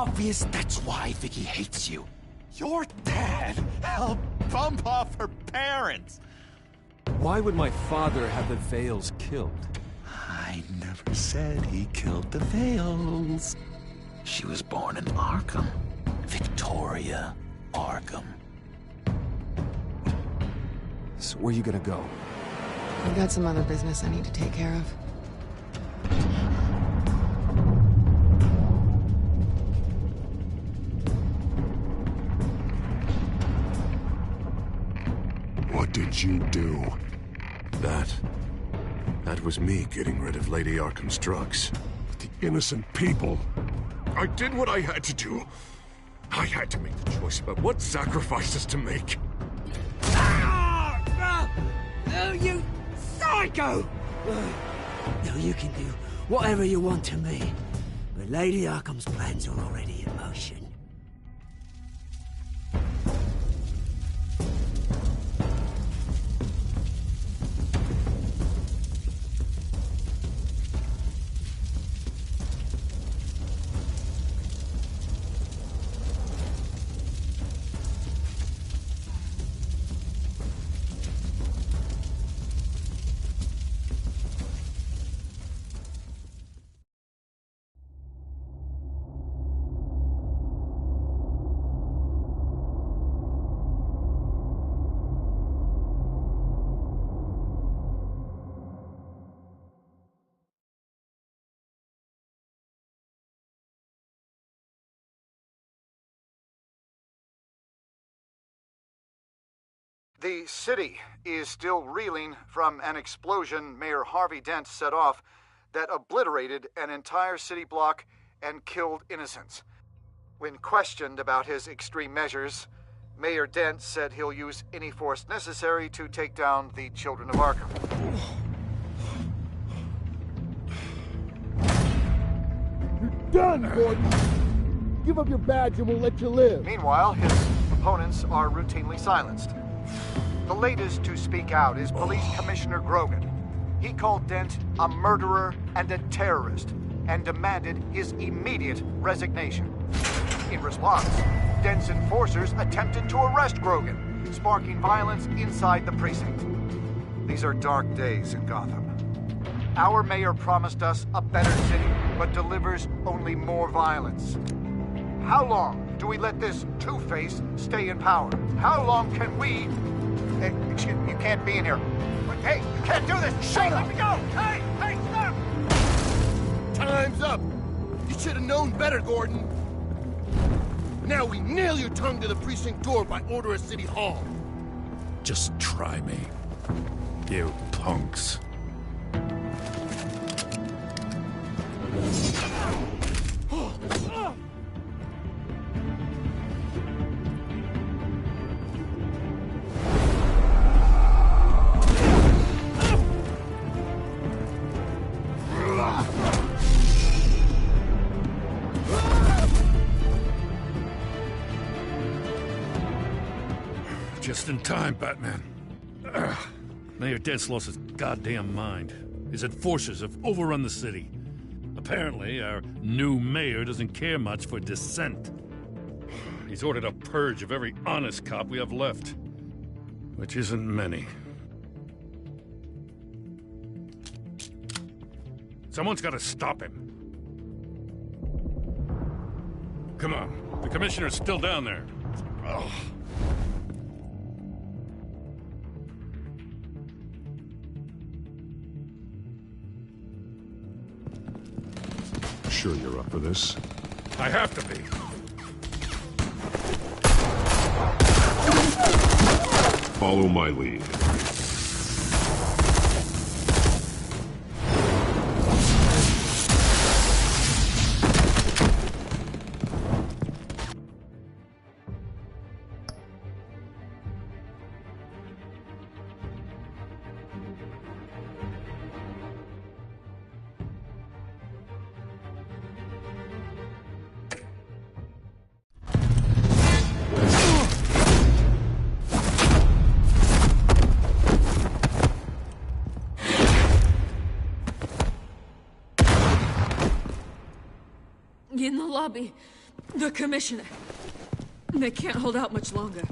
obvious that's why Vicky hates you. Your dad helped bump off her parents. Why would my father have the Vales killed? I never said he killed the Vales. She was born in Arkham. Victoria Arkham. So where you gonna go? I've got some other business I need to take care of. What did you do? That was me getting rid of Lady Arkham's drugs. The innocent people. I did what I had to do. I had to make the choice about what sacrifices to make. Oh, you psycho! Now you can do whatever you want to me, but Lady Arkham's plans are already in motion. The city is still reeling from an explosion Mayor Harvey Dent set off that obliterated an entire city block and killed innocents. When questioned about his extreme measures, Mayor Dent said he'll use any force necessary to take down the Children of Arkham. You're done, Gordon! Give up your badge and we'll let you live. Meanwhile, his opponents are routinely silenced. The latest to speak out is Police Commissioner Grogan. He called Dent a murderer and a terrorist and demanded his immediate resignation. In response, Dent's enforcers attempted to arrest Grogan, sparking violence inside the precinct. These are dark days in Gotham. Our mayor promised us a better city, but delivers only more violence. How long do we let this Two-Face stay in power? How long can we... Excuse me, you can't be in here. But, hey, you can't do this! Shut up! Let me go! Hey, stop! Time's up! You should have known better, Gordon. Now we nail your tongue to the precinct door by order of City Hall. Just try me, you punks. Just in time, Batman. Mayor Dent's lost his goddamn mind. His enforcers have overrun the city. Apparently, our new mayor doesn't care much for dissent. He's ordered a purge of every honest cop we have left, which isn't many. Someone's got to stop him. Come on, the commissioner's still down there. Ugh. Sure you're up for this? I have to be. Follow my lead. In the lobby. The Commissioner. They can't hold out much longer.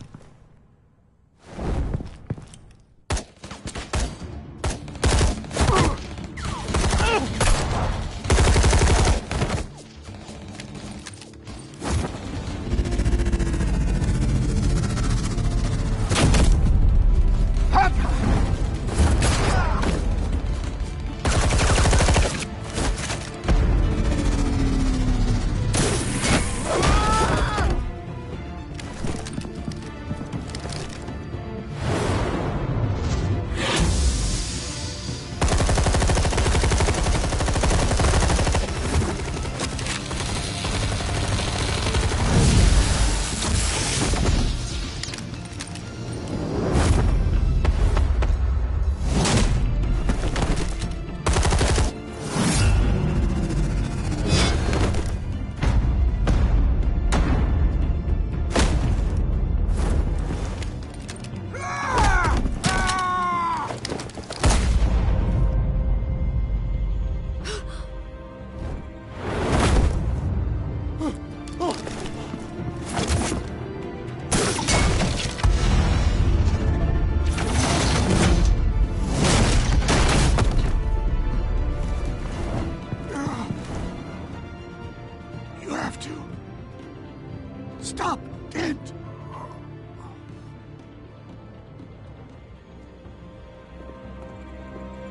Stop! Dent!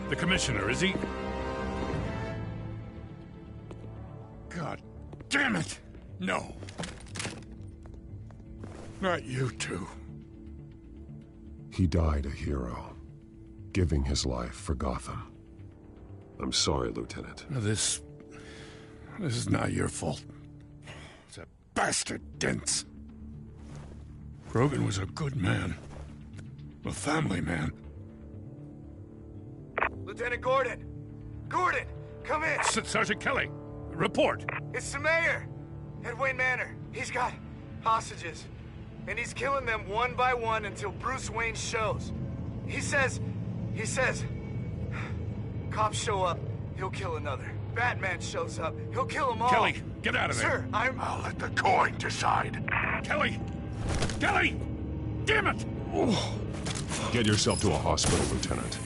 The Commissioner, is he? God damn it! No. Not you two. He died a hero, giving his life for Gotham. I'm sorry, Lieutenant. This is not your fault. It's a bastard Dent. Grogan was a good man. A family man. Lieutenant Gordon! Gordon, come in! Sergeant Kelly, report. It's the mayor! At Wayne Manor. He's got hostages. And he's killing them one by one until Bruce Wayne shows. He says... Cops show up, he'll kill another. Batman shows up, he'll kill them all. Kelly, get out of there. Sir, I'll let the coin decide. Kelly! Kelly! Damn it! Oh. Get yourself to a hospital, Lieutenant.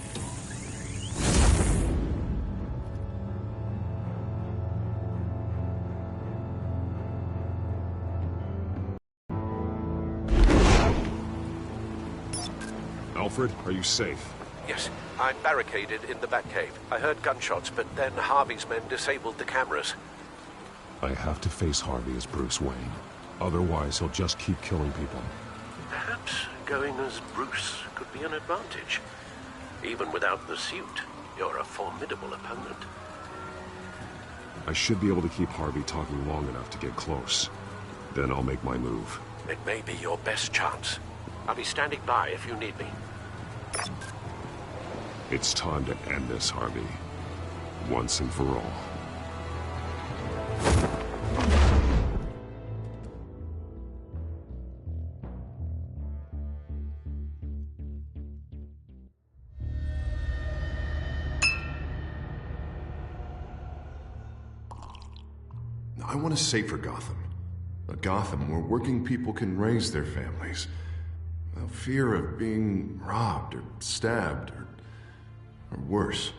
Alfred, are you safe? Yes, I'm barricaded in the Batcave. I heard gunshots, but then Harvey's men disabled the cameras. I have to face Harvey as Bruce Wayne. Otherwise, he'll just keep killing people. Perhaps going as Bruce could be an advantage. Even without the suit, you're a formidable opponent. I should be able to keep Harvey talking long enough to get close. Then I'll make my move. It may be your best chance. I'll be standing by if you need me. It's time to end this, Harvey. Once and for all. I want a safer Gotham. A Gotham where working people can raise their families without fear of being robbed or stabbed or worse.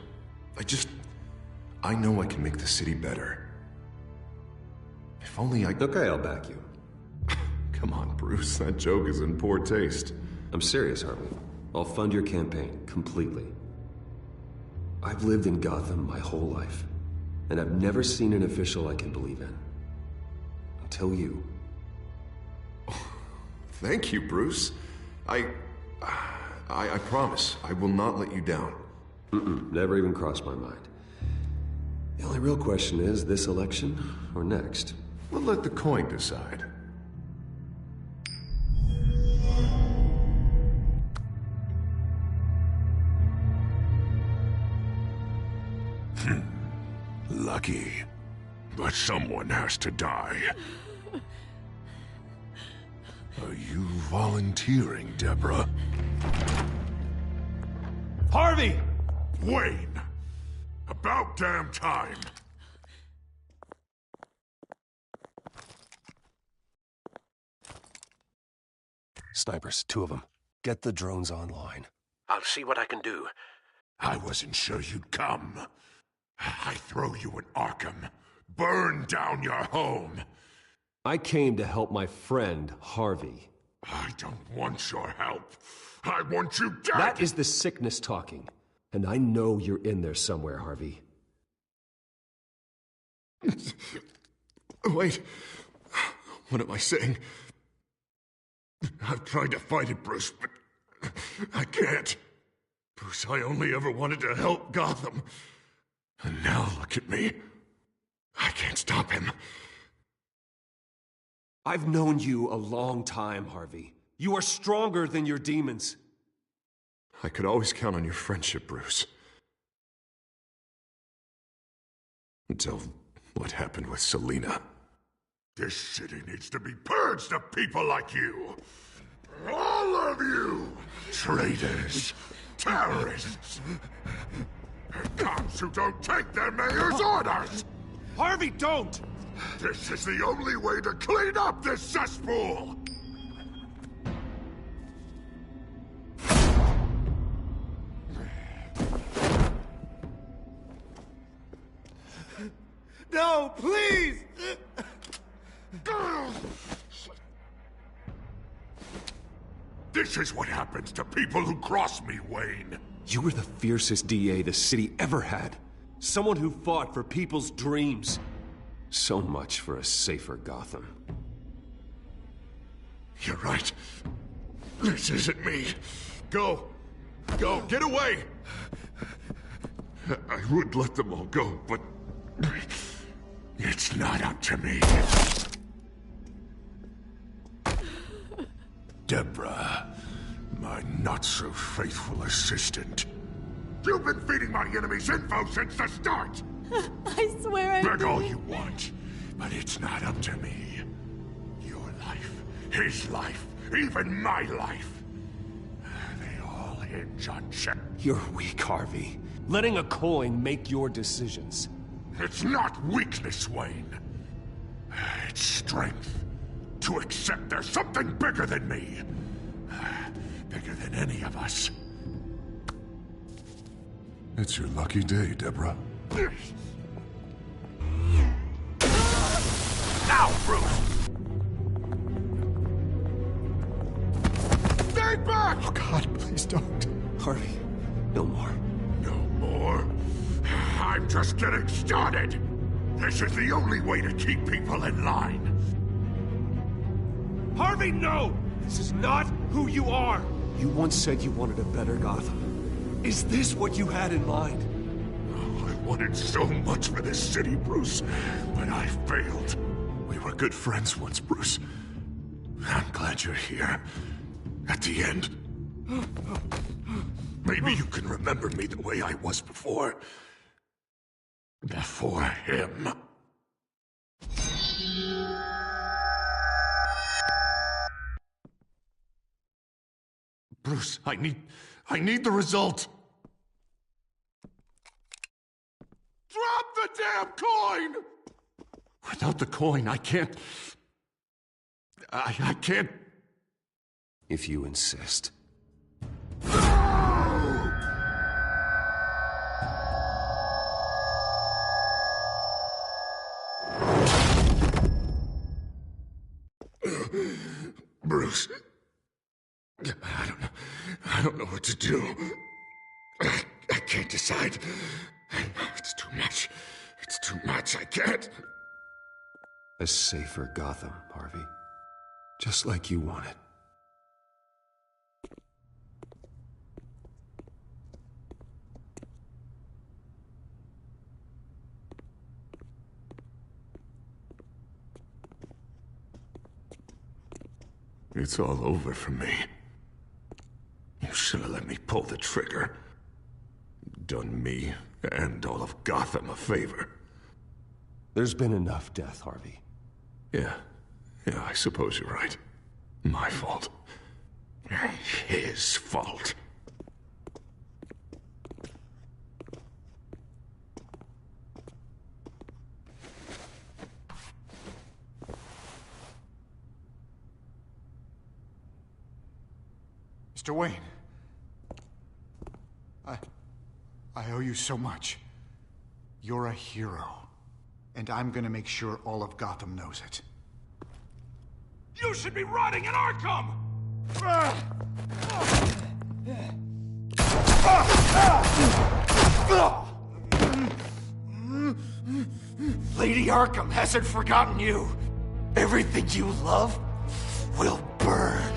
I know I can make the city better. If only I... Okay, I'll back you. Come on, Bruce. That joke is in poor taste. I'm serious, Harvey. I'll fund your campaign, completely. I've lived in Gotham my whole life, and I've never seen an official I can believe in. Until you. Thank you, Bruce. I promise I will not let you down. Never even crossed my mind. The only real question is, this election or next? We'll let the coin decide. Lucky. But someone has to die. Are you volunteering, Deborah? Harvey! Wayne! About damn time! Snipers, 2 of them. Get the drones online. I'll see what I can do. I wasn't sure you'd come. I throw you in Arkham. Burn down your home. I came to help my friend, Harvey. I don't want your help. I want you dead! That is the sickness talking. And I know you're in there somewhere, Harvey. Wait. What am I saying? I've tried to fight it, Bruce, but I can't. Bruce, I only ever wanted to help Gotham. And now look at me. I can't stop him. I've known you a long time, Harvey. You are stronger than your demons. I could always count on your friendship, Bruce. Until what happened with Selina. This city needs to be purged of people like you. All of you! Traitors, terrorists, and cops who don't take their mayor's orders! Harvey, don't! This is the only way to clean up this cesspool! No, please! This is what happens to people who cross me, Wayne. You were the fiercest DA the city ever had. Someone who fought for people's dreams. So much for a safer Gotham. You're right. This isn't me. Go. Go. Get away. I would let them all go, but it's not up to me. Deborah, my not-so-faithful assistant. You've been feeding my enemies info since the start! I swear I Beg all didn't. you want, but it's not up to me. Your life, his life, even my life. They all hinge on check. You're weak, Harvey. Letting a coin make your decisions. It's not weakness, Wayne. It's strength. To accept there's something bigger than me. Bigger than any of us. it's your lucky day, Deborah. Now, Bruce! Stay back! Oh, God, please don't. Harvey, no more. No more? I'm just getting started. This is the only way to keep people in line. Harvey, no! This is not who you are! You once said you wanted a better Gotham. Is this what you had in mind? Oh, I wanted so much for this city, Bruce, but I failed. We were good friends once, Bruce. I'm glad you're here. At the end. Maybe you can remember me the way I was before. Before him. Bruce, I need the result. Drop the damn coin! Without the coin, I can't... I can't... If you insist. Bruce... I don't know what to do. I can't decide. It's too much. It's too much. I can't. A safer Gotham, Harvey. Just like you wanted. It's all over for me. You should have let me pull the trigger. Done me and all of Gotham a favor. There's been enough death, Harvey. Yeah, I suppose you're right. My fault. His fault. Mr. Wayne. I owe you so much. You're a hero. And I'm gonna make sure all of Gotham knows it. You should be rotting in Arkham! Lady Arkham hasn't forgotten you. Everything you love will burn.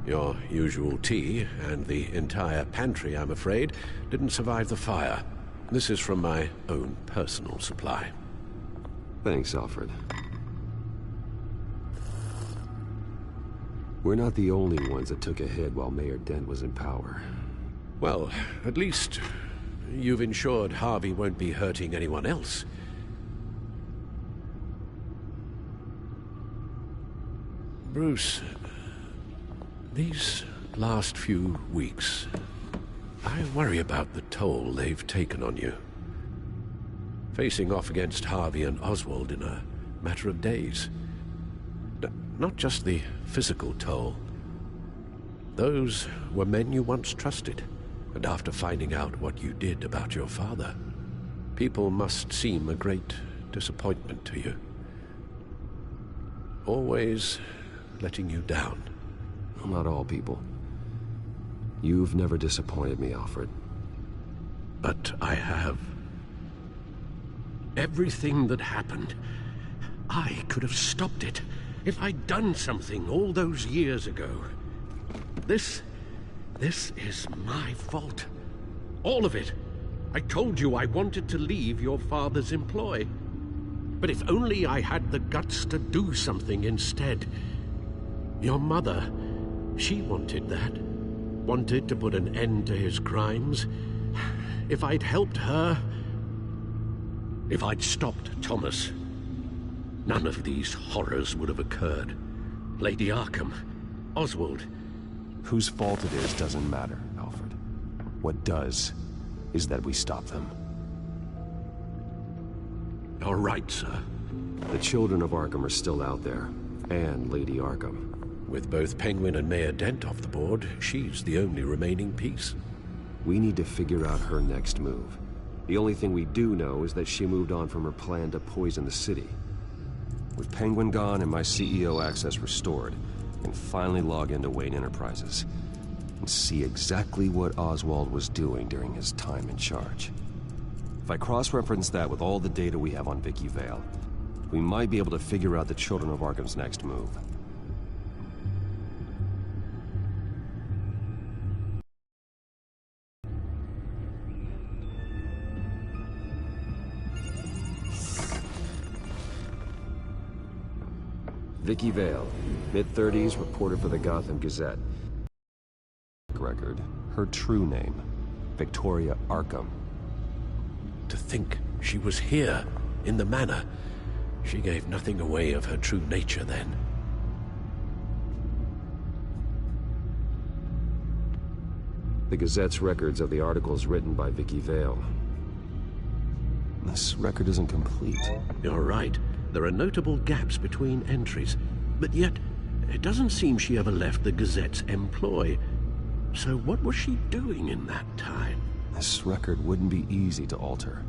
Your usual tea and the entire pantry, I'm afraid, didn't survive the fire. This is from my own personal supply. Thanks, Alfred. We're not the only ones that took a hit while Mayor Dent was in power. Well, at least you've ensured Harvey won't be hurting anyone else. Bruce, these last few weeks, I worry about the toll they've taken on you. Facing off against Harvey and Oswald in a matter of days. Not just the physical toll. Those were men you once trusted, and after finding out what you did about your father, people must seem a great disappointment to you. Always letting you down. Not all people. You've never disappointed me, Alfred. But I have. Everything that happened, I could have stopped it if I'd done something all those years ago. This is my fault. All of it. I told you I wanted to leave your father's employ. But if only I had the guts to do something instead. Your mother, she wanted that. Wanted to put an end to his crimes. If I'd helped her, if I'd stopped Thomas, none of these horrors would have occurred. Lady Arkham, Oswald. Whose fault it is doesn't matter, Alfred. What does is that we stop them. All right, sir. The children of Arkham are still out there, and Lady Arkham. With both Penguin and Mayor Dent off the board, she's the only remaining piece. We need to figure out her next move. The only thing we do know is that she moved on from her plan to poison the city. With Penguin gone and my CEO access restored, I can finally log into Wayne Enterprises and see exactly what Oswald was doing during his time in charge. If I cross-reference that with all the data we have on Vicky Vale, we might be able to figure out the Children of Arkham's next move. Vicky Vale, mid-30s, reporter for the Gotham Gazette. Record, her true name, Victoria Arkham. To think she was here, in the manor. She gave nothing away of her true nature then. The Gazette's records of the articles written by Vicky Vale. This record isn't complete. You're right. There are notable gaps between entries, but yet it doesn't seem she ever left the Gazette's employ. So what was she doing in that time? This record wouldn't be easy to alter.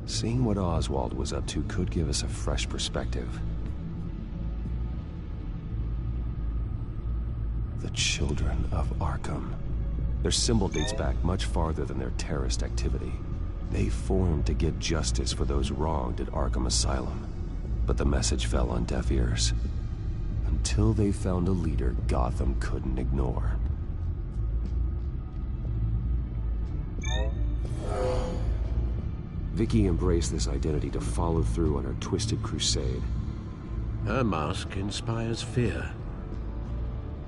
Seeing what Oswald was up to could give us a fresh perspective. The Children of Arkham. Their symbol dates back much farther than their terrorist activity. They formed to get justice for those wronged at Arkham Asylum. But the message fell on deaf ears. Until they found a leader Gotham couldn't ignore. Vicky embraced this identity to follow through on her twisted crusade. Her mask inspires fear.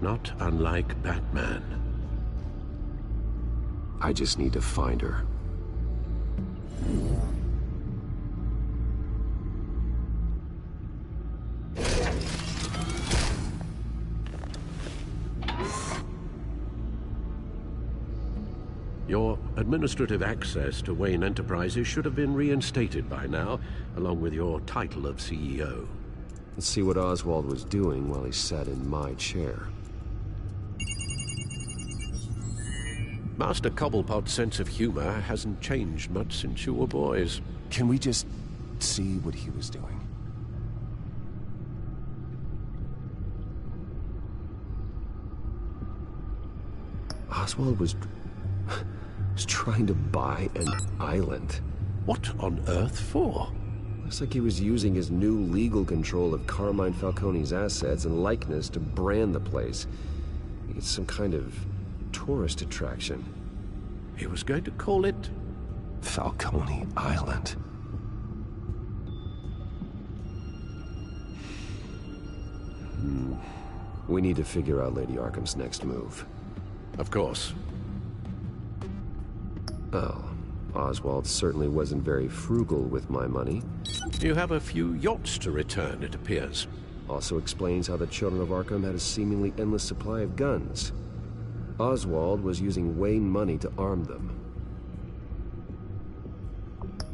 Not unlike Batman. I just need to find her. Your administrative access to Wayne Enterprises should have been reinstated by now, along with your title of CEO. Let's see what Oswald was doing while he sat in my chair. Master Cobblepot's sense of humor hasn't changed much since you were boys. Can we just see what he was doing? Oswald was trying to buy an island. What on earth for? Looks like he was using his new legal control of Carmine Falcone's assets and likeness to brand the place. It's some kind of tourist attraction. He was going to call it Falcone Island. We need to figure out Lady Arkham's next move. Of course. Oh, Oswald certainly wasn't very frugal with my money. You have a few yachts to return, it appears. Also explains how the Children of Arkham had a seemingly endless supply of guns. Oswald was using Wayne money to arm them.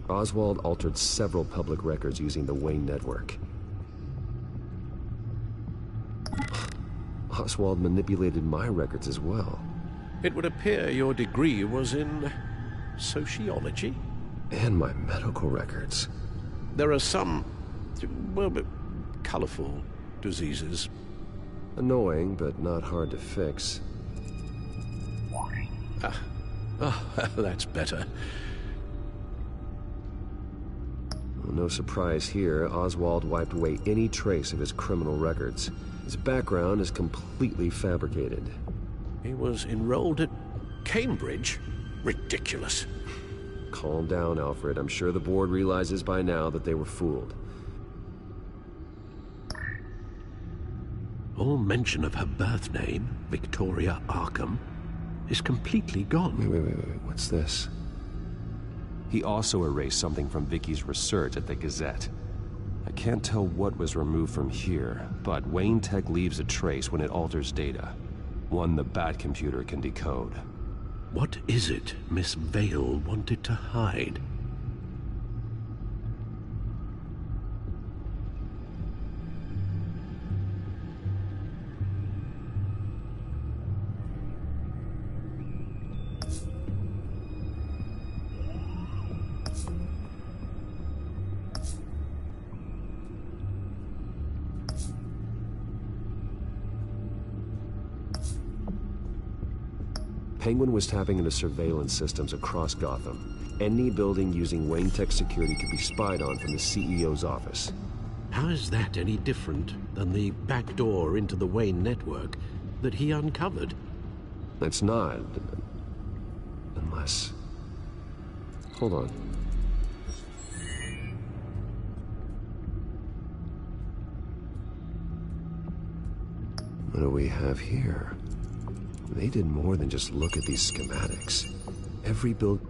Oswald altered several public records using the Wayne network. Oswald manipulated my records as well. It would appear your degree was in sociology? And my medical records. There are some, well, colorful diseases. Annoying, but not hard to fix. Oh, that's better. Well, no surprise here, Oswald wiped away any trace of his criminal records. His background is completely fabricated. He was enrolled at Cambridge? Ridiculous. Calm down, Alfred. I'm sure the board realizes by now that they were fooled. All mention of her birth name, Victoria Arkham, is completely gone. Wait. What's this? He also erased something from Vicky's research at the Gazette. I can't tell what was removed from here, but Wayne Tech leaves a trace when it alters data. One the Bat computer can decode. What is it Miss Vale wanted to hide? Penguin was tapping into surveillance systems across Gotham. Any building using Wayne Tech security could be spied on from the CEO's office. How is that any different than the back door into the Wayne network that he uncovered? It's not. Unless... Hold on. What do we have here? They did more than just look at these schematics. Every build...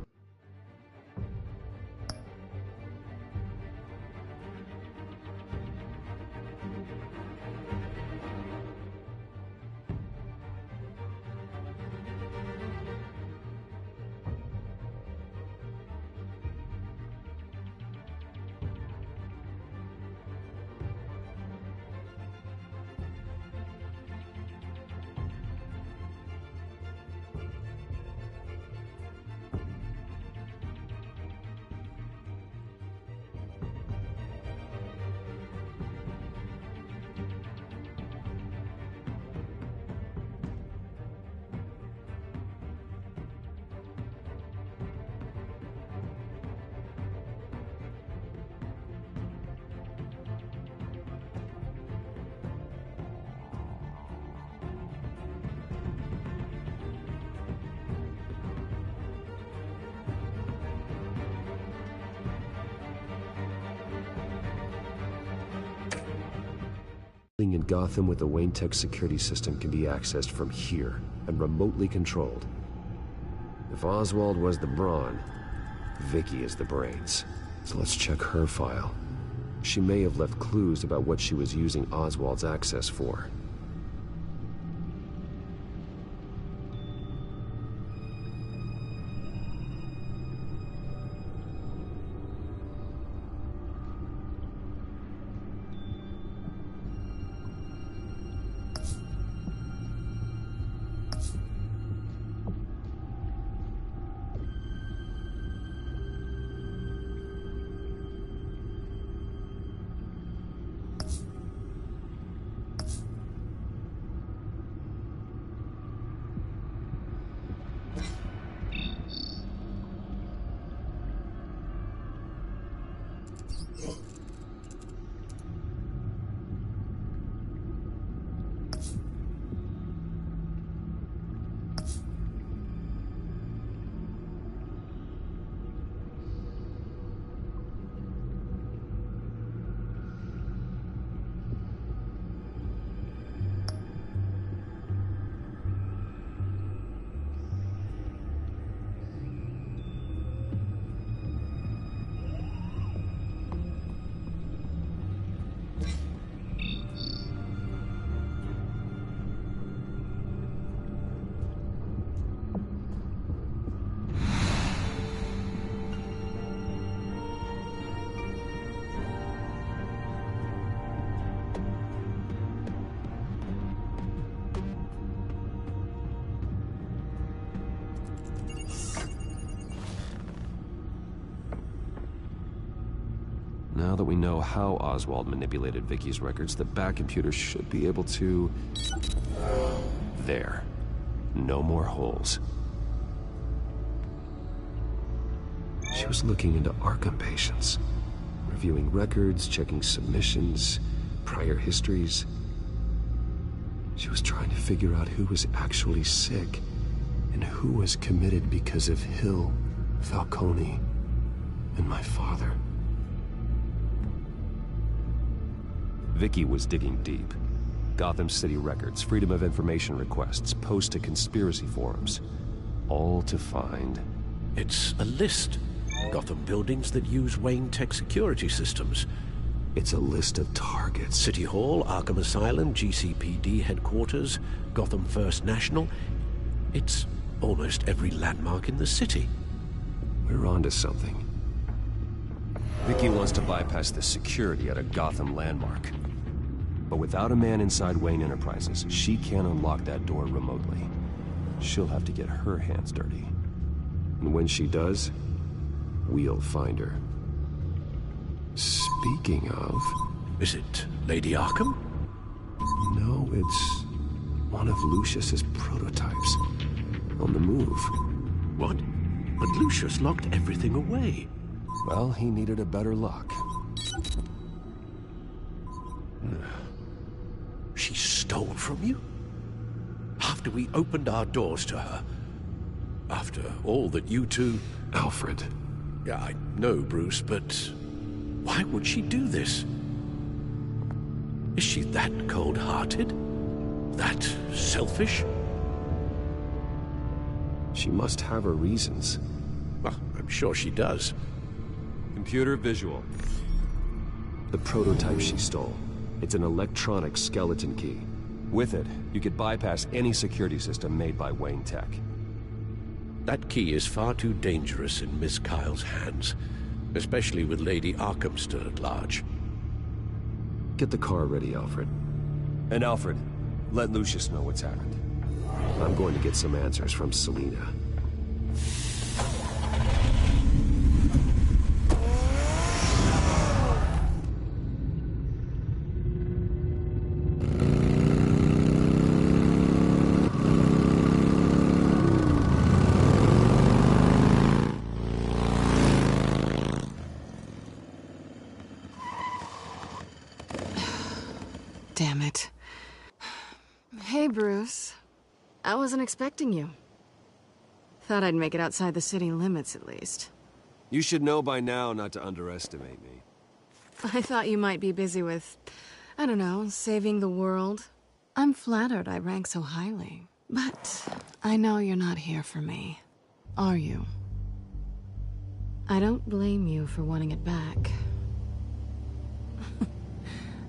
in Gotham with the Wayne Tech security system can be accessed from here and remotely controlled. If Oswald was the brawn, Vicky is the brains. So let's check her file. She may have left clues about what she was using Oswald's access for. Now that we know how Oswald manipulated Vicky's records, the back computer should be able to... There. No more holes. She was looking into Arkham patients, reviewing records, checking submissions, prior histories. She was trying to figure out who was actually sick and who was committed because of Hill, Falcone, and my father. Vicky was digging deep. Gotham City records, Freedom of Information requests, posts to conspiracy forums. All to find... It's a list. Gotham buildings that use Wayne Tech security systems. It's a list of targets. City Hall, Arkham Asylum, GCPD headquarters, Gotham First National. It's almost every landmark in the city. We're onto something. Vicky wants to bypass the security at a Gotham landmark. But without a man inside Wayne Enterprises, she can't unlock that door remotely. She'll have to get her hands dirty. And when she does, we'll find her. Speaking of... Is it Lady Arkham? No, it's one of Lucius's prototypes. On the move. What? But Lucius locked everything away. Well, he needed a better lock. She stole from you? After we opened our doors to her? After all that you two... Alfred. Yeah, I know, Bruce, but... why would she do this? Is she that cold-hearted? That selfish? She must have her reasons. Well, I'm sure she does. Computer visual. The prototype she stole. It's an electronic skeleton key. With it, you could bypass any security system made by Wayne Tech. That key is far too dangerous in Miss Kyle's hands, especially with Lady Arkham still at large. Get the car ready, Alfred. And Alfred, let Lucius know what's happened. I'm going to get some answers from Selina. Damn it. Hey, Bruce. I wasn't expecting you. Thought I'd make it outside the city limits, at least. You should know by now not to underestimate me. I thought you might be busy with, I don't know, saving the world. I'm flattered I rank so highly. But I know you're not here for me, are you? I don't blame you for wanting it back.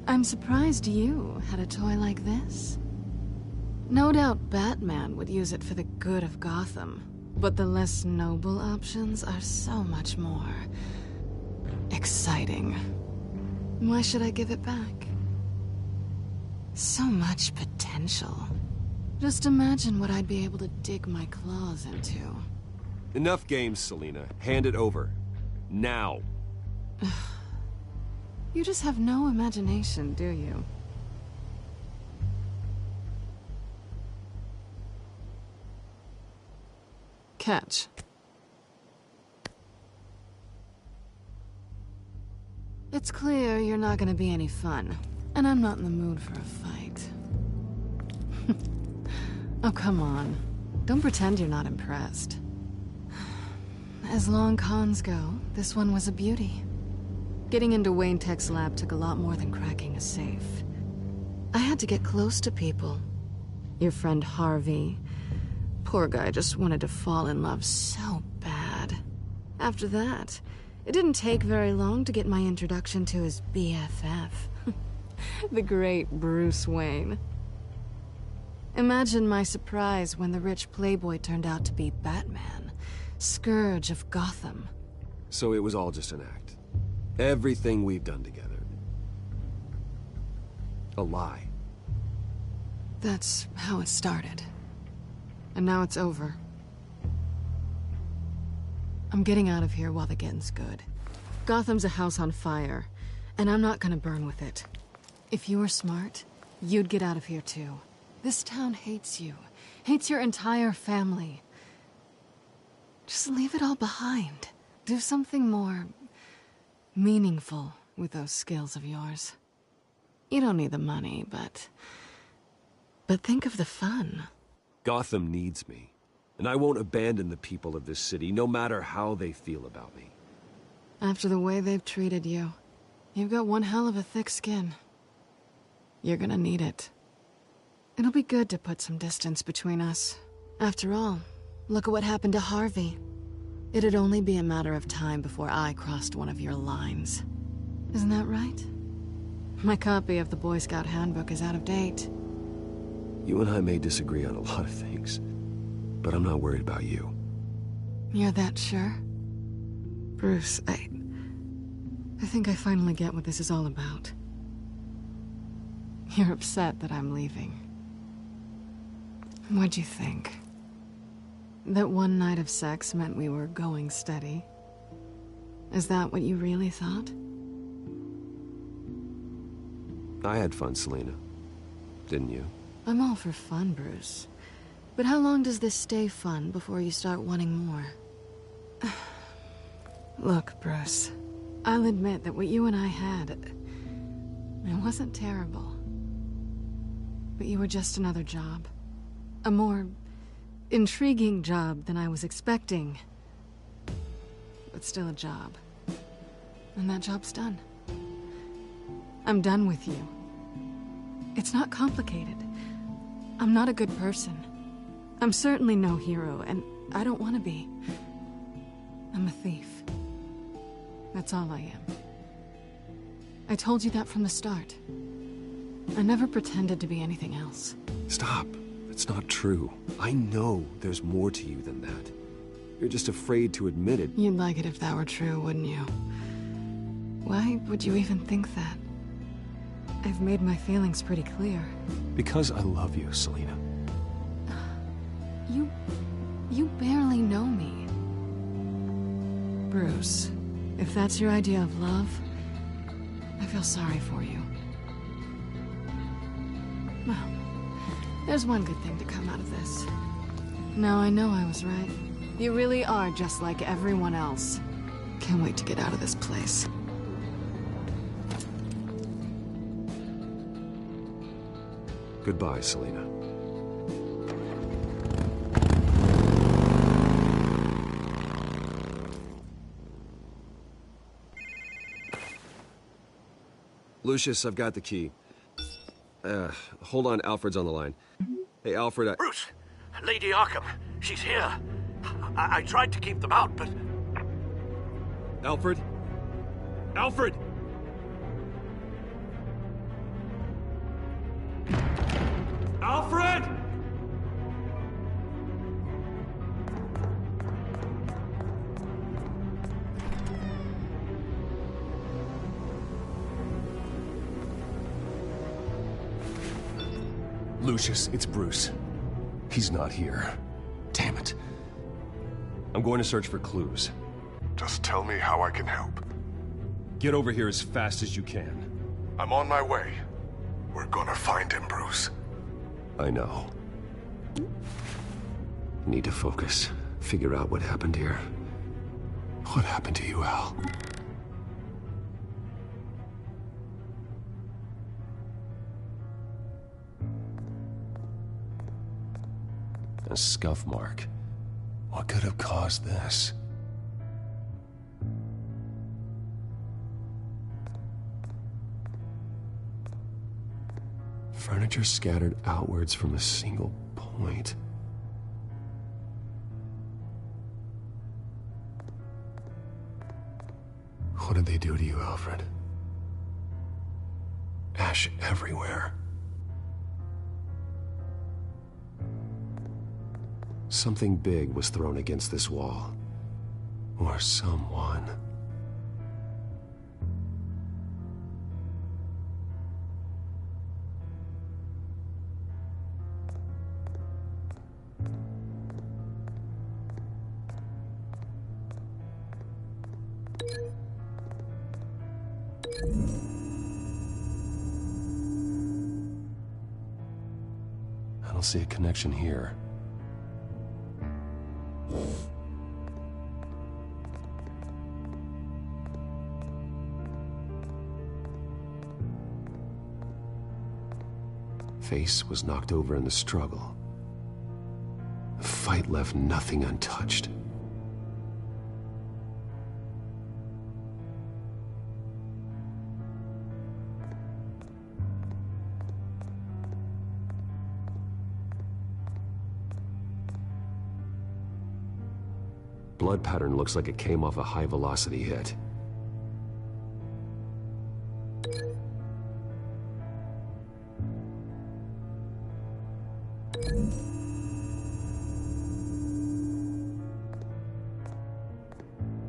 I'm surprised you had a toy like this. No doubt Batman would use it for the good of Gotham, but the less noble options are so much more exciting. Why should I give it back? So much potential. Just imagine what I'd be able to dig my claws into. Enough games, Selina. Hand it over. Now. You just have no imagination, do you? Catch. It's clear you're not gonna be any fun, and I'm not in the mood for a fight. Oh, come on. Don't pretend you're not impressed. As long cons go, this one was a beauty. Getting into Wayne Tech's lab took a lot more than cracking a safe. I had to get close to people. Your friend Harvey. Poor guy just wanted to fall in love so bad. After that, it didn't take very long to get my introduction to his BFF. The great Bruce Wayne. Imagine my surprise when the rich playboy turned out to be Batman, Scourge of Gotham. So it was all just an act. Everything we've done together. A lie. That's how it started. And now it's over. I'm getting out of here while the getting's good. Gotham's a house on fire, And I'm not gonna burn with it. If you were smart, you'd get out of here too. This town hates you. Hates your entire family. Just leave it all behind. Do something more meaningful with those skills of yours. You don't need the money, but think of the fun. Gotham needs me, and I won't abandon the people of this city, no matter how they feel about me. After the way they've treated you, you've got one hell of a thick skin. You're gonna need it. It'll be good to put some distance between us. After all, look at what happened to Harvey. It'd only be a matter of time before I crossed one of your lines. Isn't that right? My copy of the Boy Scout Handbook is out of date. You and I may disagree on a lot of things, but I'm not worried about you. You're that sure? Bruce, I think I finally get what this is all about. You're upset that I'm leaving. What'd you think? That one night of sex meant we were going steady? Is that what you really thought? I had fun, Selina. Didn't you? I'm all for fun, Bruce. But how long does this stay fun before you start wanting more? Look, Bruce. I'll admit that what you and I had... it wasn't terrible. But you were just another job. A more intriguing job than I was expecting. But still a job. And that job's done. I'm done with you. It's not complicated. I'm not a good person. I'm certainly no hero, and I don't want to be. I'm a thief. That's all I am. I told you that from the start. I never pretended to be anything else. Stop. It's not true. I know there's more to you than that. You're just afraid to admit it. You'd like it if that were true, wouldn't you? Why would you even think that? I've made my feelings pretty clear. Because I love you, Selina. You barely know me. Bruce, if that's your idea of love, I feel sorry for you. Well, there's one good thing to come out of this. Now I know I was right. You really are just like everyone else. Can't wait to get out of this place. Goodbye, Selina. Lucius, I've got the key. Hold on, Alfred's on the line. Hey, Alfred, Bruce! Lady Arkham, she's here. I tried to keep them out, but... Alfred? Alfred! Alfred! Lucius, it's Bruce. He's not here. Damn it. I'm going to search for clues. Just tell me how I can help. Get over here as fast as you can. I'm on my way. We're gonna find him, Bruce. I know. Need to focus. Figure out what happened here. What happened to you, Al? A scuff mark. What could have caused this? Furniture scattered outwards from a single point. What did they do to you, Alfred? Ash everywhere. Something big was thrown against this wall. Or someone. I don't see a connection here. Face was knocked over in the struggle. The fight left nothing untouched. Blood pattern looks like it came off a high-velocity hit.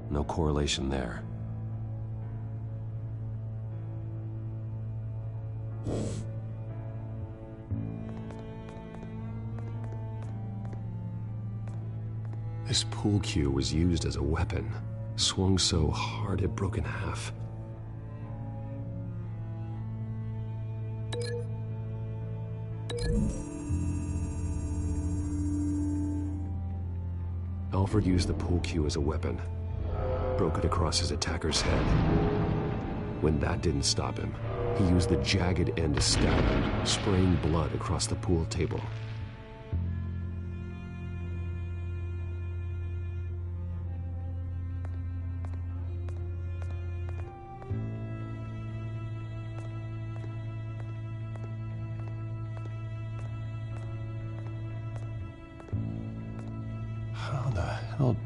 No correlation there. This pool cue was used as a weapon, swung so hard it broke in half. Alfred used the pool cue as a weapon, broke it across his attacker's head. When that didn't stop him, he used the jagged end to stab him, spraying blood across the pool table. How the hell...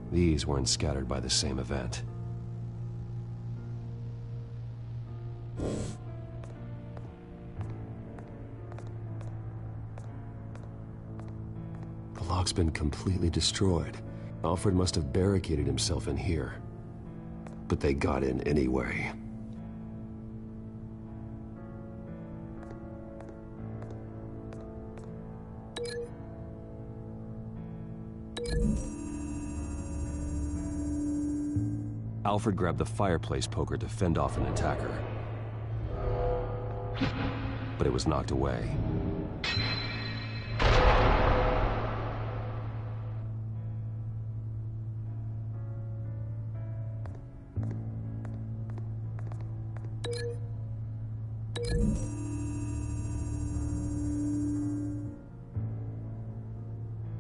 These weren't scattered by the same event. The lock's been completely destroyed. Alfred must have barricaded himself in here. But they got in anyway. Alfred grabbed the fireplace poker to fend off an attacker. But it was knocked away.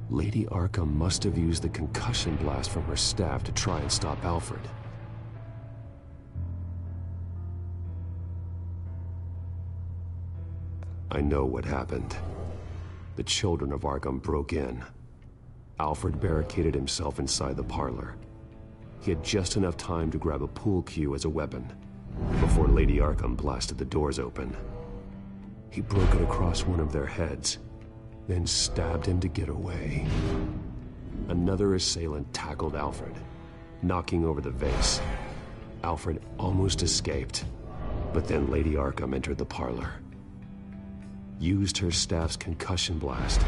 Lady Arkham must have used the concussion blast from her staff to try and stop Alfred. I know what happened. The children of Arkham broke in. Alfred barricaded himself inside the parlor. He had just enough time to grab a pool cue as a weapon before Lady Arkham blasted the doors open. He broke it across one of their heads, then stabbed him to get away. Another assailant tackled Alfred, knocking over the vase. Alfred almost escaped, but then Lady Arkham entered the parlor. Used her staff's concussion blast,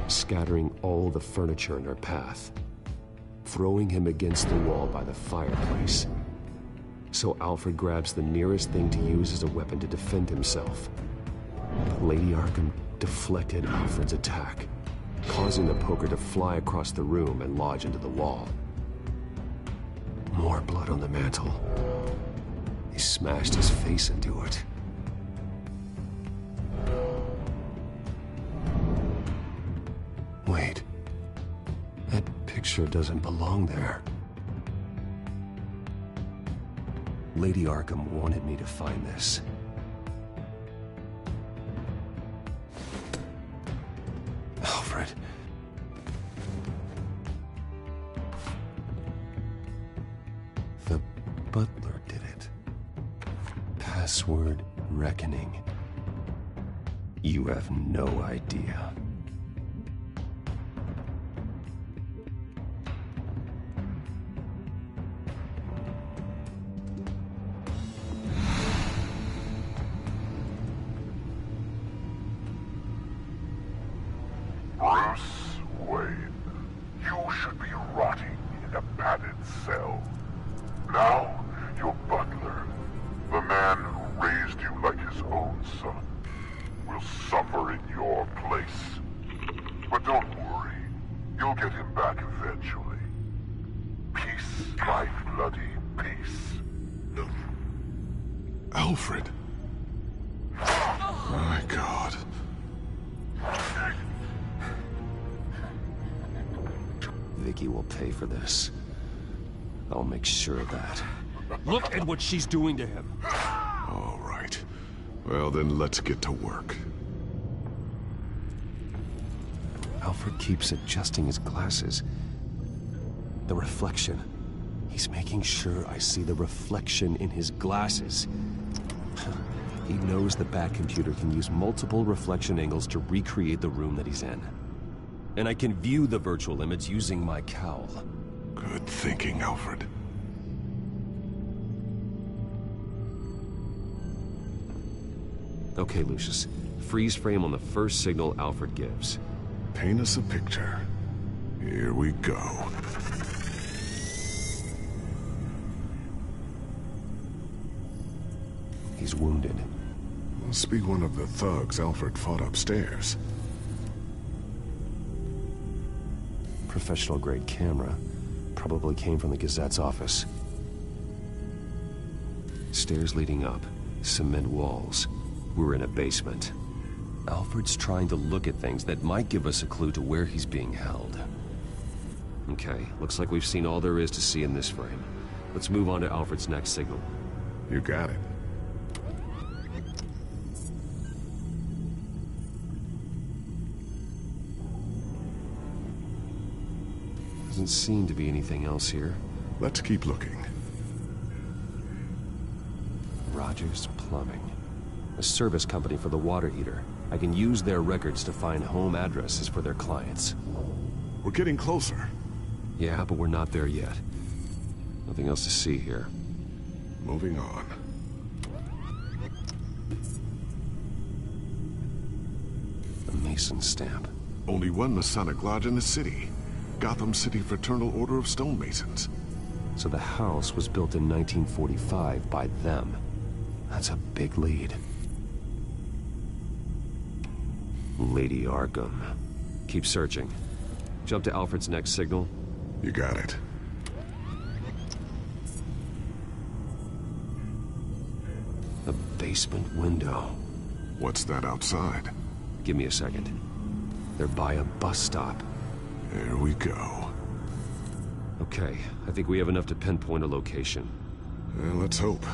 scattering all the furniture in her path, throwing him against the wall by the fireplace. So Alfred grabs the nearest thing to use as a weapon to defend himself. But Lady Arkham deflected Alfred's attack, causing the poker to fly across the room and lodge into the wall. More blood on the mantle. He smashed his face into it. Wait. That picture doesn't belong there. Lady Arkham wanted me to find this. Alfred. The butler did it. Password reckoning. You have no idea. his own son, will suffer in your place. But don't worry, you'll get him back eventually. Peace, my bloody peace. Alfred. My God. Vicky will pay for this. I'll make sure of that. Look at what she's doing to him. All right. Well, then let's get to work. Alfred keeps adjusting his glasses. The reflection. He's making sure I see the reflection in his glasses. He knows the Batcomputer can use multiple reflection angles to recreate the room that he's in. And I can view the virtual image using my cowl. Good thinking, Alfred. Okay, Lucius. Freeze frame on the first signal Alfred gives. Paint us a picture. Here we go. He's wounded. Must be one of the thugs Alfred fought upstairs. Professional-grade camera. Probably came from the Gazette's office. Stairs leading up. Cement walls. We're in a basement. Alfred's trying to look at things that might give us a clue to where he's being held. Okay, looks like we've seen all there is to see in this frame. Let's move on to Alfred's next signal. You got it. Doesn't seem to be anything else here. Let's keep looking. Rogers Plumbing. A service company for the water heater. I can use their records to find home addresses for their clients. We're getting closer. Yeah, but we're not there yet. Nothing else to see here. Moving on. A Mason stamp. Only one Masonic lodge in the city. Gotham City Fraternal Order of Stonemasons. So the house was built in 1945 by them. That's a big lead. Lady Arkham. Keep searching. Jump to Alfred's next signal. You got it. A basement window. What's that outside? Give me a second. They're by a bus stop. There we go. Okay, I think we have enough to pinpoint a location. Let's hope.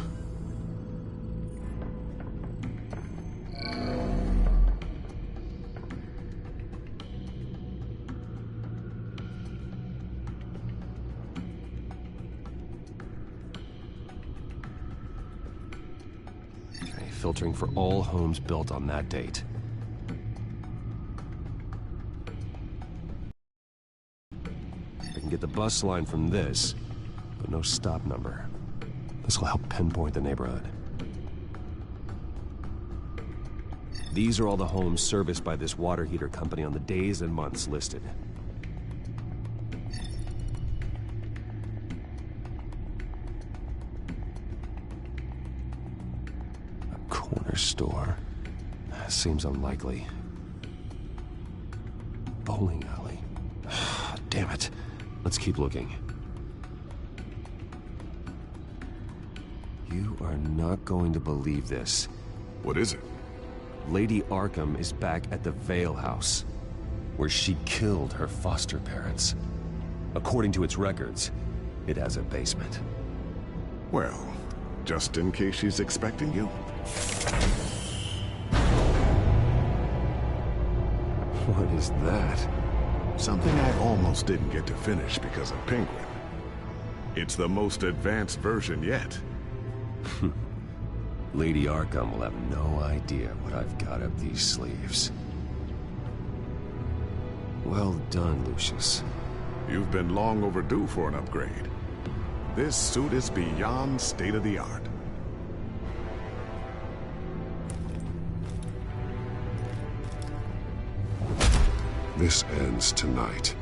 Okay, filtering for all homes built on that date. I can get the bus line from this, but no stop number. This will help pinpoint the neighborhood. These are all the homes serviced by this water heater company on the days and months listed. A corner store. Seems unlikely. Bowling alley. Damn it. Let's keep looking. You are not going to believe this. What is it? Lady Arkham is back at the Vale House, where she killed her foster parents. According to its records, it has a basement. Well, just in case she's expecting you. What is that? Something I almost didn't get to finish because of Penguin. It's the most advanced version yet. Lady Arkham will have no idea what I've got up these sleeves. Well done, Lucius. You've been long overdue for an upgrade. This suit is beyond state-of-the-art. This ends tonight.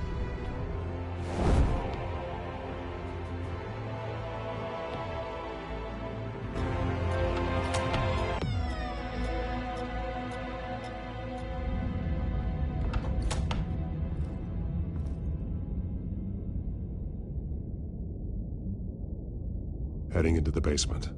heading into the basement.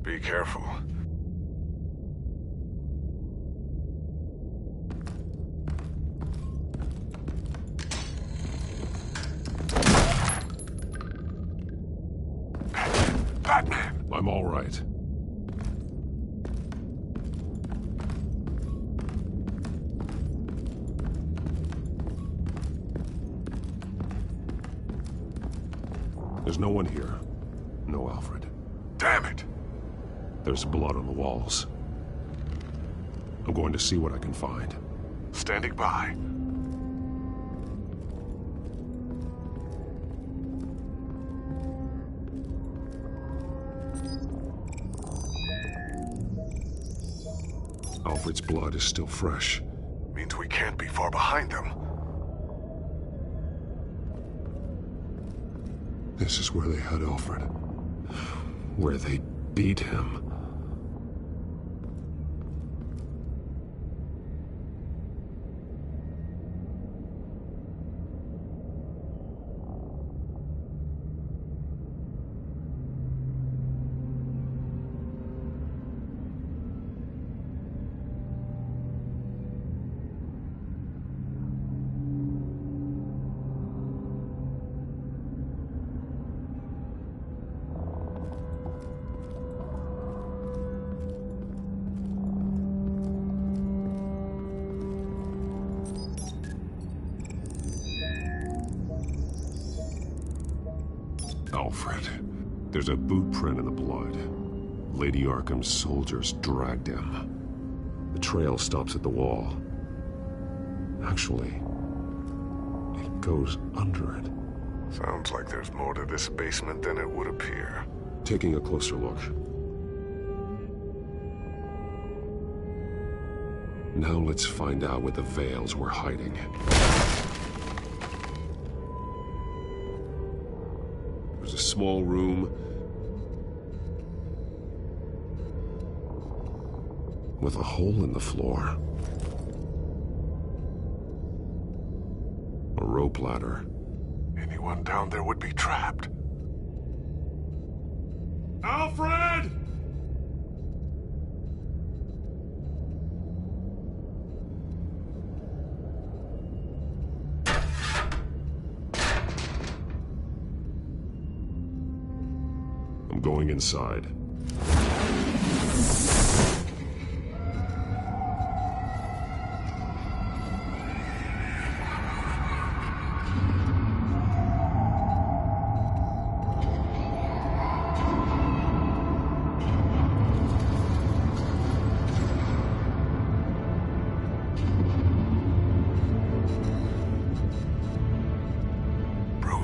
Be careful. Batman! I'm all right. There's no one here. No Alfred. Damn it! There's blood on the walls. I'm going to see what I can find. Standing by. Alfred's blood is still fresh. Means we can't be far behind them. This is where they had Alfred. Where they beat him. Alfred. There's a boot print in the blood. Lady Arkham's soldiers dragged him. The trail stops at the wall. Actually, it goes under it. Sounds like there's more to this basement than it would appear. Taking a closer look. Now let's find out where the Veils were hiding. There's a small room with a hole in the floor. A rope ladder. Anyone down there would be trapped. Alfred! I'm going inside.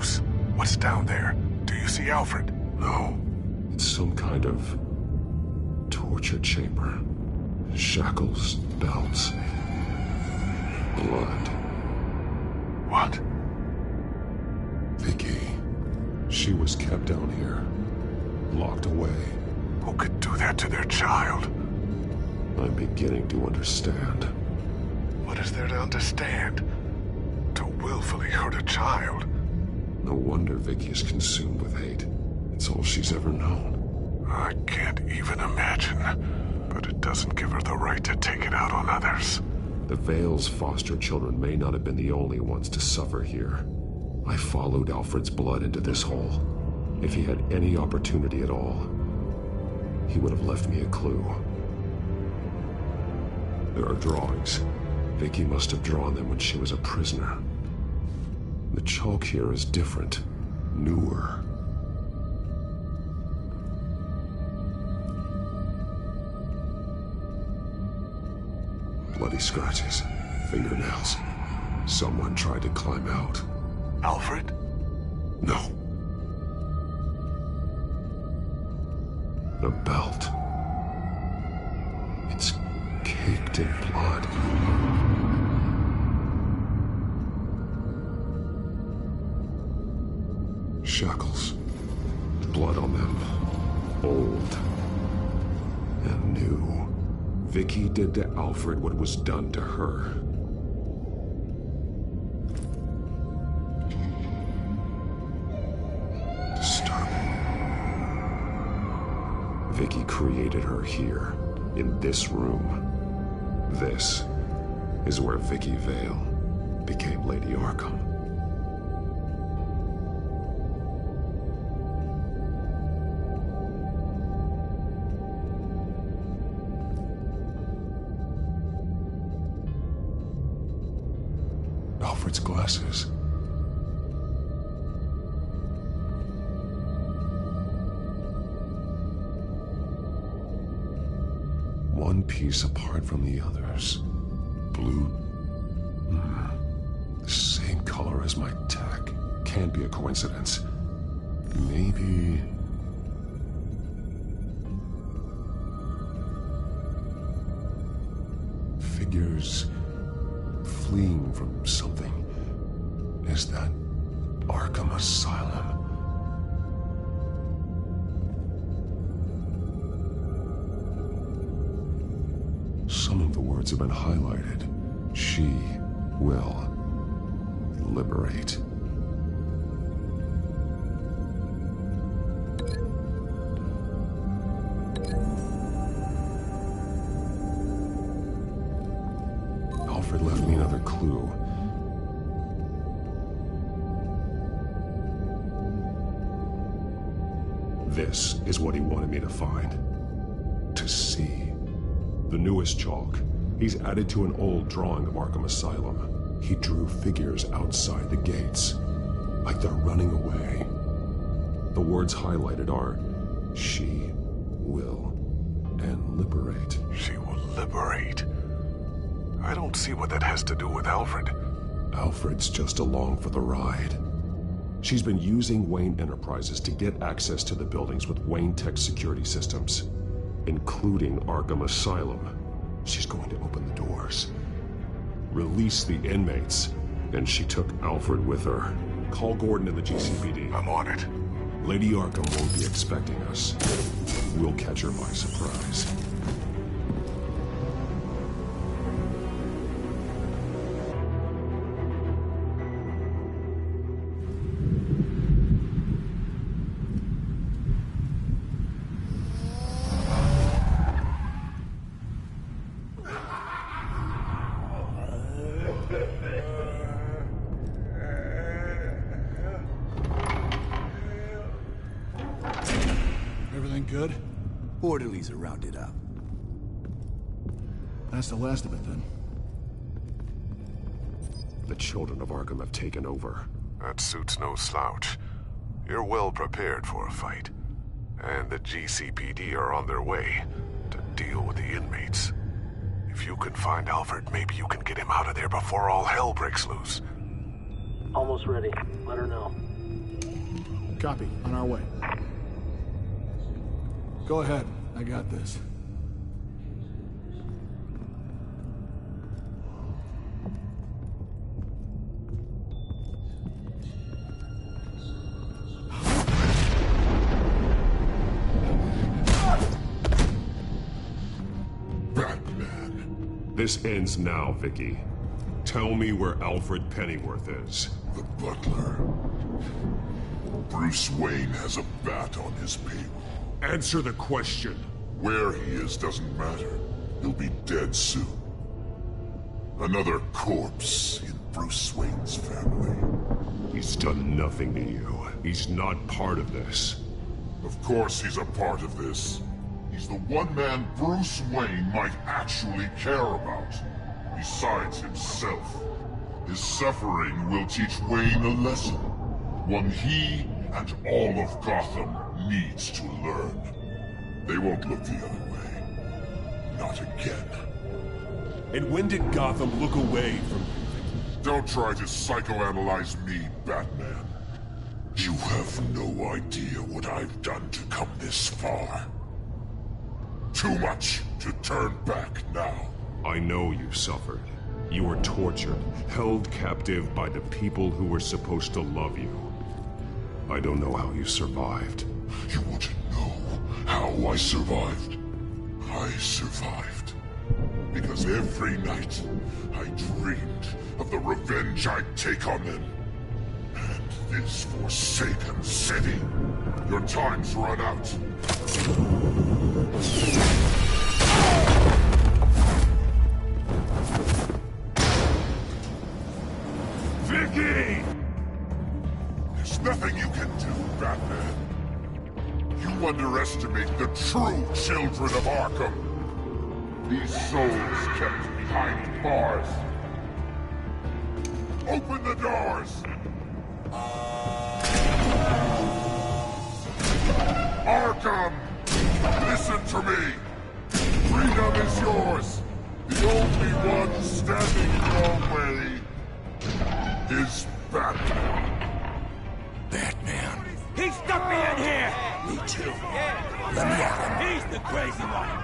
close. What's down there? Do you see Alfred? No. It's some kind of torture chamber. Shackles, belts, blood. What? Vicky. She was kept down here. Locked away. Who could do that to their child? I'm beginning to understand. What is there to understand? To willfully hurt a child? No wonder Vicky is consumed with hate. It's all she's ever known. I can't even imagine. But it doesn't give her the right to take it out on others. The Vale's foster children may not have been the only ones to suffer here. I followed Alfred's blood into this hole. If he had any opportunity at all, he would have left me a clue. There are drawings. Vicky must have drawn them when she was a prisoner. The chalk here is different, newer. Bloody scratches, fingernails. Someone tried to climb out. Alfred? No. The belt. It's caked in blood. Shackles. Blood on them. Old. And new. Vicky did to Alfred what was done to her. Disturbing. Vicky created her here, in this room. This is where Vicky Vale became Lady Arkham. Alfred's glasses. One piece apart from the others. Blue. The same color as my tech. Can't be a coincidence. Maybe... figures fleeing from something. Is that Arkham Asylum? Some of the words have been highlighted. She will liberate. Alfred left me another clue. This is what he wanted me to find. To see. The newest chalk. He's added to an old drawing of Arkham Asylum. He drew figures outside the gates. Like they're running away. The words highlighted are, she will, and liberate. She will liberate? I don't see what that has to do with Alfred. Alfred's just along for the ride. She's been using Wayne Enterprises to get access to the buildings with Wayne Tech security systems, including Arkham Asylum. She's going to open the doors, release the inmates, and she took Alfred with her. Call Gordon and the GCPD. I'm on it. Lady Arkham won't be expecting us. We'll catch her by surprise. Everything good? Orderlies are rounded up. That's the last of it, then. The children of Arkham have taken over. That suit's no slouch. You're well prepared for a fight. And the GCPD are on their way to deal with the inmates. If you can find Alfred, maybe you can get him out of there before all hell breaks loose. Almost ready. Let her know. Copy. On our way. Go ahead. I got this. This ends now, Vicky. Tell me where Alfred Pennyworth is. The butler. Bruce Wayne has a bat on his payroll. Answer the question. Where he is doesn't matter. He'll be dead soon. Another corpse in Bruce Wayne's family. He's done nothing to you. He's not part of this. Of course he's a part of this. He's the one man Bruce Wayne might actually care about, besides himself. His suffering will teach Wayne a lesson, one he and all of Gotham needs to learn. They won't look the other way. Not again. And when did Gotham look away from you? Don't try to psychoanalyze me, Batman. You have no idea what I've done to come this far. Too much to turn back now. I know you suffered. You were tortured, held captive by the people who were supposed to love you. I don't know how you survived. You want to know how I survived? I survived because every night I dreamed of the revenge I'd take on them. And this forsaken city. Your time's run out. Vicky! There's nothing you can do, Batman. You underestimate the true children of Arkham. These souls kept behind bars. Open the doors! Arkham! Listen to me! Freedom is yours! The only one standing your way is Batman. Batman. He stuck me in here! Me too. Let me at him. He's the crazy one!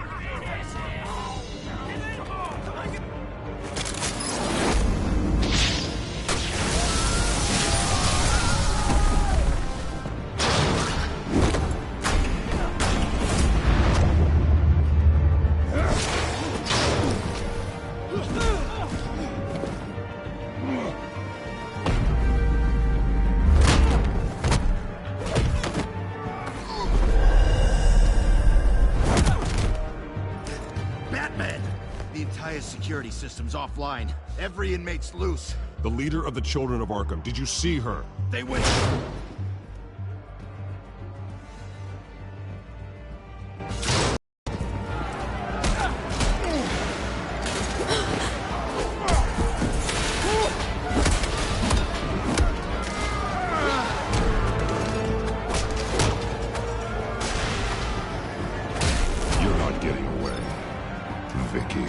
Security system's offline. Every inmate's loose. The leader of the Children of Arkham, did you see her? They went... You're not getting away, Vicky.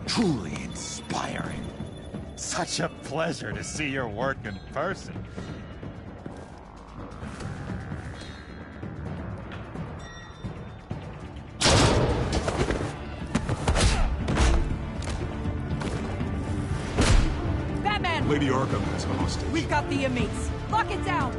Truly inspiring. Such a pleasure to see your work in person. Batman! Lady Arkham has a hostage. We've got the inmates. Lock it down!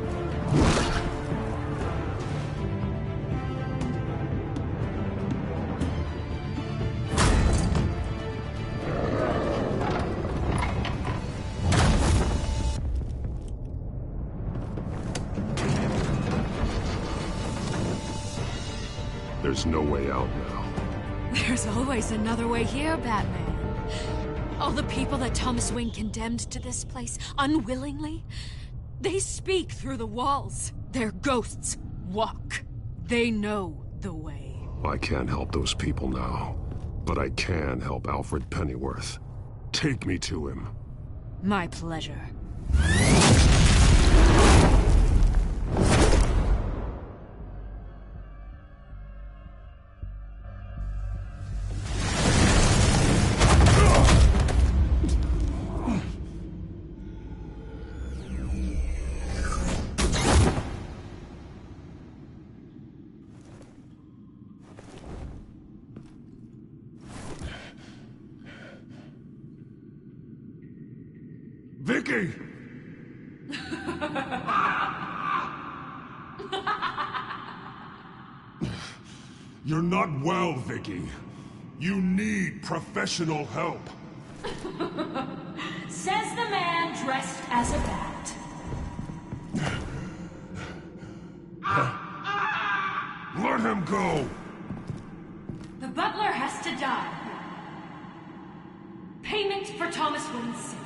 There's no way out now. There's always another way here, Batman. All the people that Thomas Wayne condemned to this place unwillingly, they speak through the walls. Their ghosts walk. They know the way. I can't help those people now, but I can help Alfred Pennyworth. Take me to him. My pleasure. Vicky! You're not well, Vicky. You need professional help. Says the man dressed as a bat. Let him go! The butler has to die. Payment for Thomas Wayne's sins.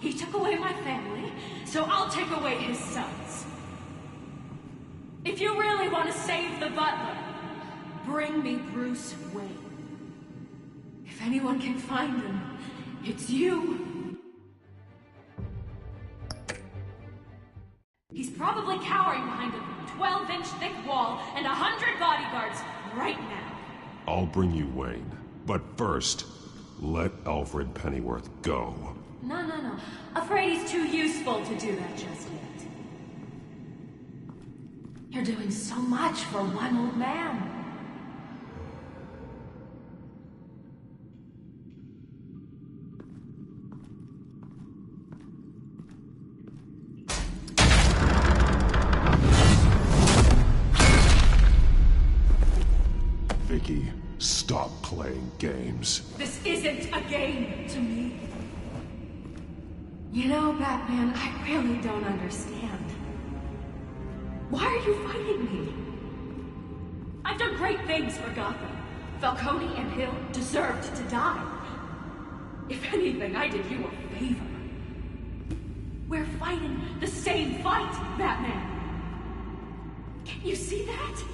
He took away my family, so I'll take away his sons. If you really want to save the butler, bring me Bruce Wayne. If anyone can find him, it's you. He's probably cowering behind a 12-inch thick wall and 100 bodyguards right now. I'll bring you Wayne, but first, let Alfred Pennyworth go. No. Afraid he's too useful to do that just yet. You're doing so much for one old man. Vicky, stop playing games. This isn't a game to me. You know, Batman, I really don't understand. Why are you fighting me? I've done great things for Gotham. Falcone and Hill deserved to die. If anything, I did you a favor. We're fighting the same fight, Batman. Can you see that?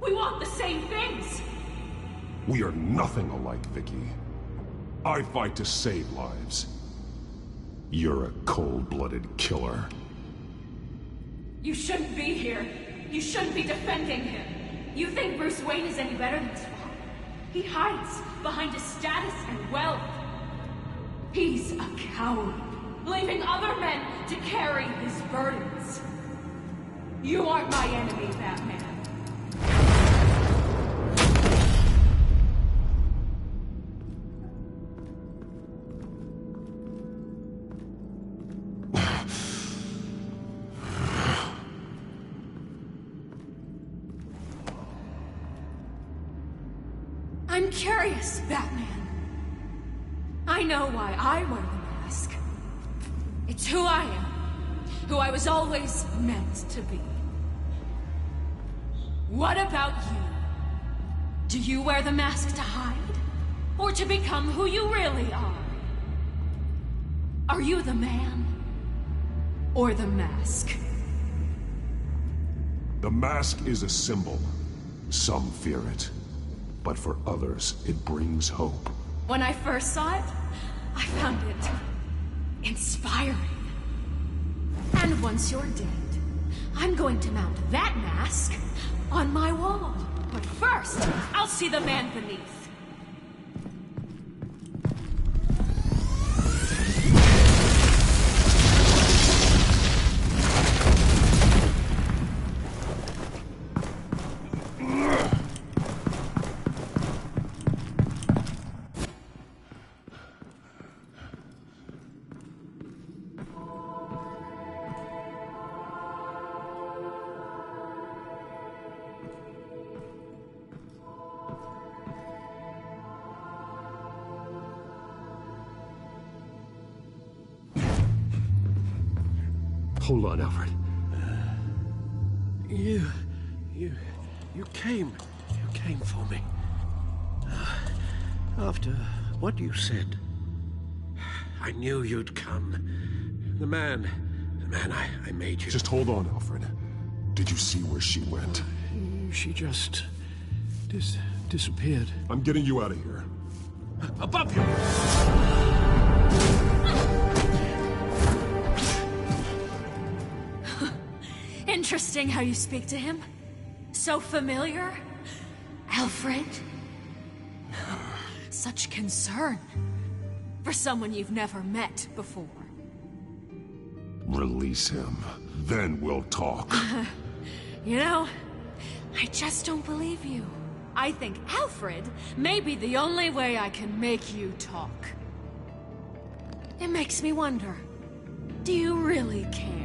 We want the same things. We are nothing alike, Vicky. I fight to save lives. You're a cold-blooded killer. You shouldn't be here. You shouldn't be defending him. You think Bruce Wayne is any better than Swamp? He hides behind his status and wealth. He's a coward, leaving other men to carry his burdens. You aren't my enemy, Batman. I'm curious, Batman. I know why I wear the mask. It's who I am. Who I was always meant to be. What about you? Do you wear the mask to hide? Or to become who you really are? Are you the man? or the mask? The mask is a symbol. Some fear it. But for others, it brings hope. When I first saw it, I found it inspiring. And once you're dead, I'm going to mount that mask on my wall. But first, I'll see the man beneath. Hold on, Alfred. You came for me. After what you said, I knew you'd come. The man I made you. Just hold on, Alfred. Did you see where she went? She just... disappeared. I'm getting you out of here. Above you! Interesting how you speak to him. So familiar. Alfred. Such concern. For someone you've never met before. Release him. Then we'll talk. You know, I just don't believe you. I think Alfred may be the only way I can make you talk. It makes me wonder, do you really care?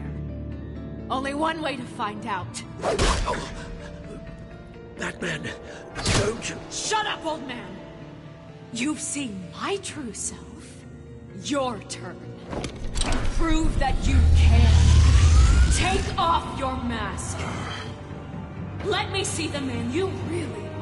Only one way to find out. Batman, don't you... Shut up, old man! You've seen my true self. Your turn. Prove that you can. Take off your mask. Let me see the man you really are.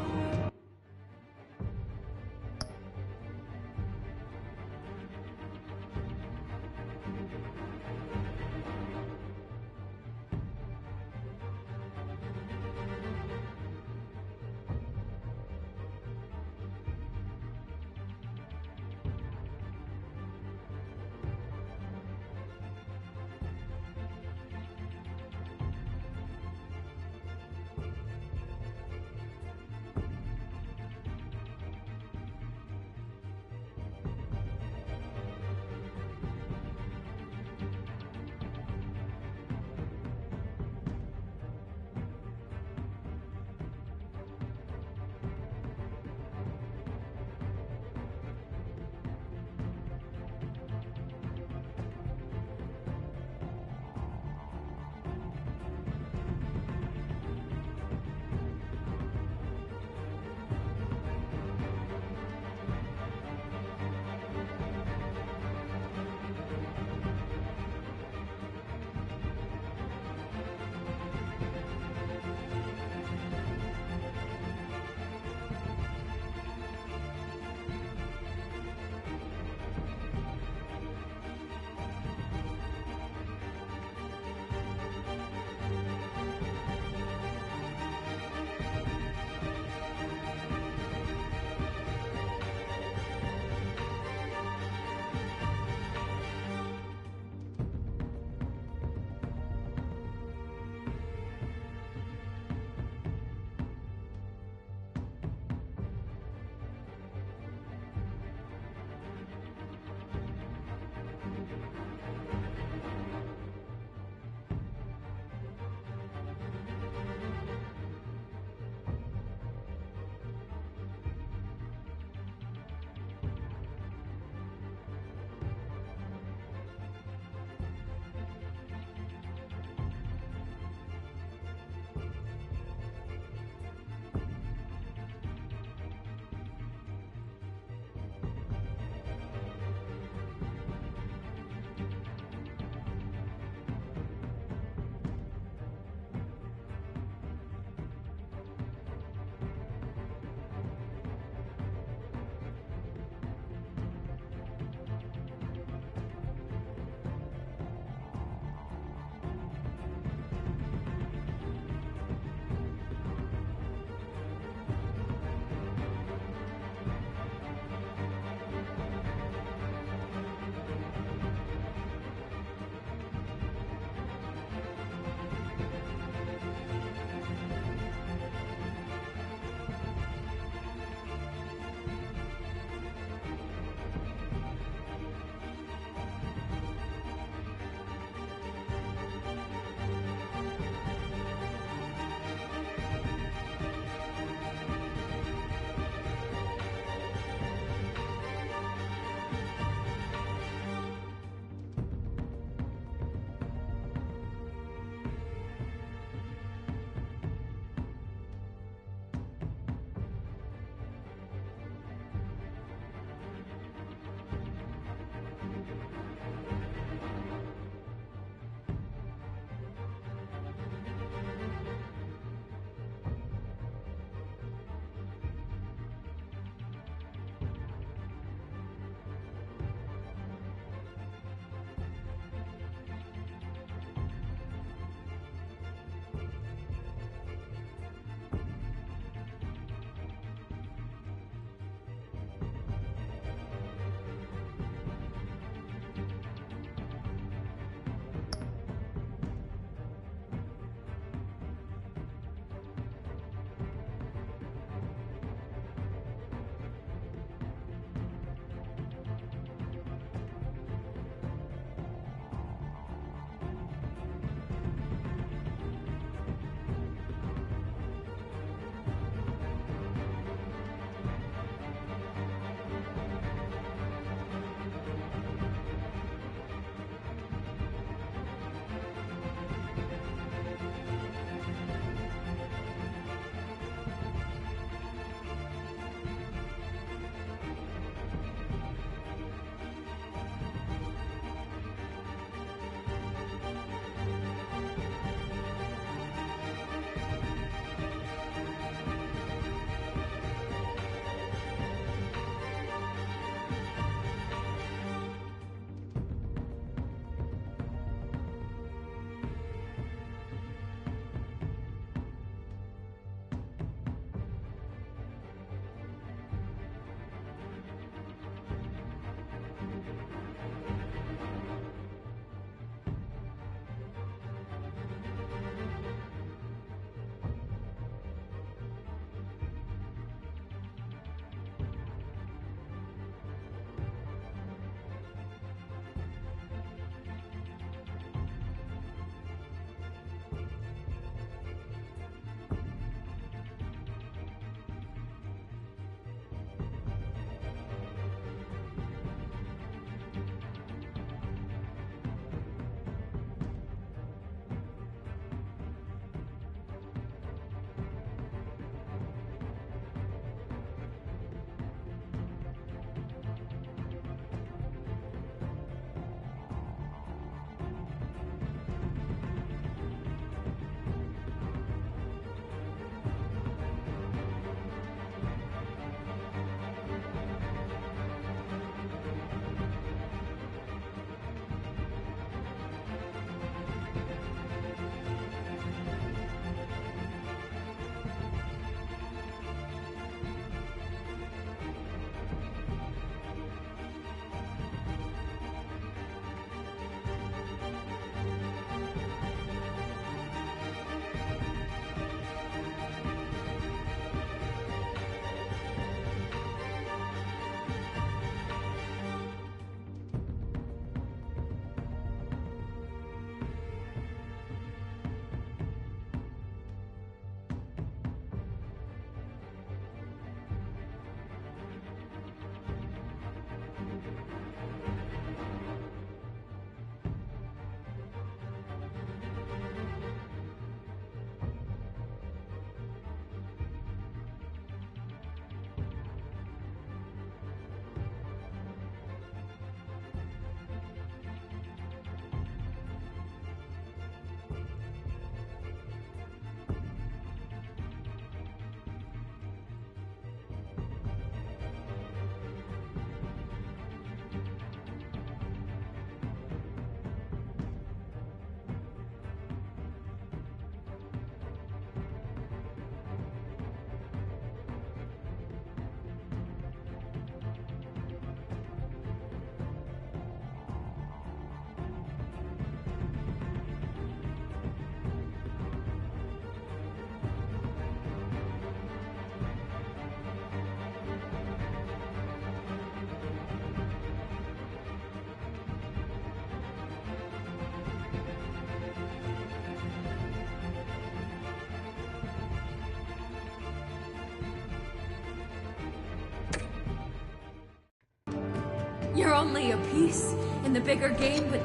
only a piece in the bigger game, but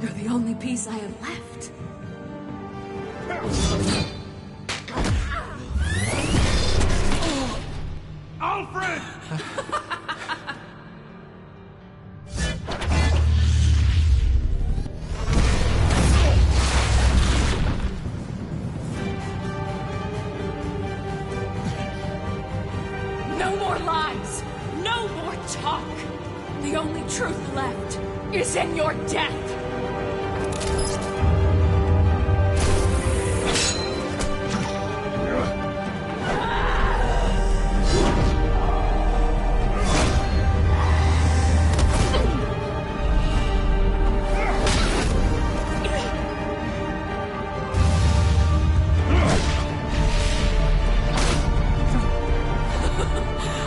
you're the only piece I have left. Alfred! No more lies! No more talk! The only truth left is in your death!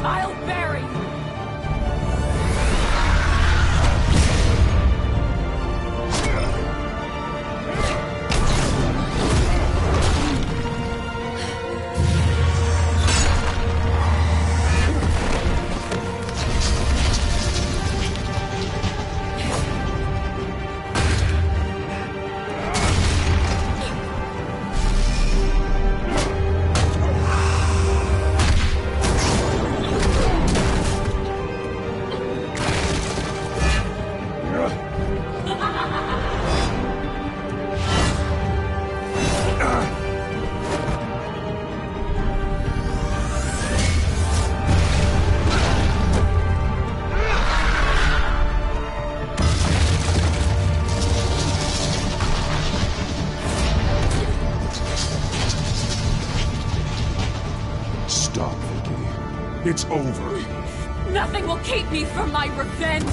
I'll bury you! Stop, Vicky. It's over. Nothing will keep me from my revenge!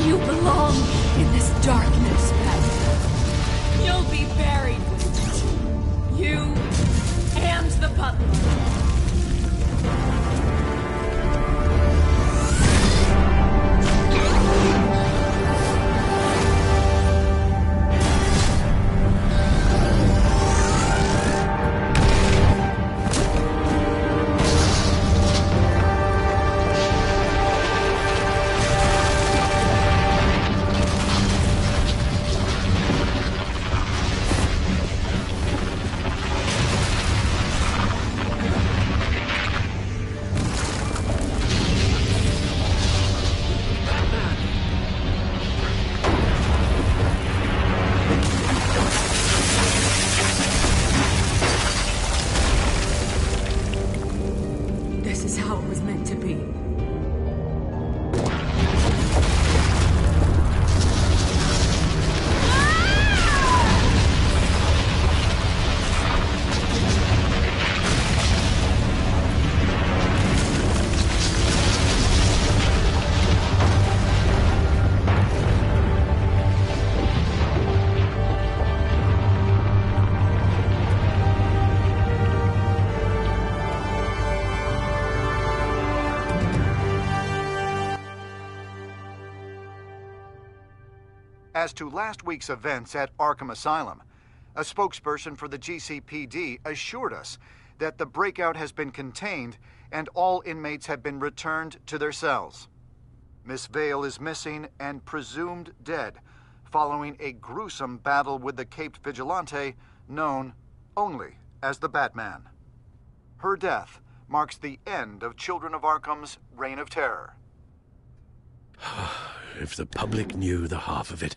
You belong in this darkness, Batman. You'll be buried with it. You and the butler. This is how it was meant to be. As to last week's events at Arkham Asylum, a spokesperson for the GCPD assured us that the breakout has been contained and all inmates have been returned to their cells. Miss Vale is missing and presumed dead following a gruesome battle with the caped vigilante known only as the Batman. Her death marks the end of Children of Arkham's reign of terror. If the public knew the half of it.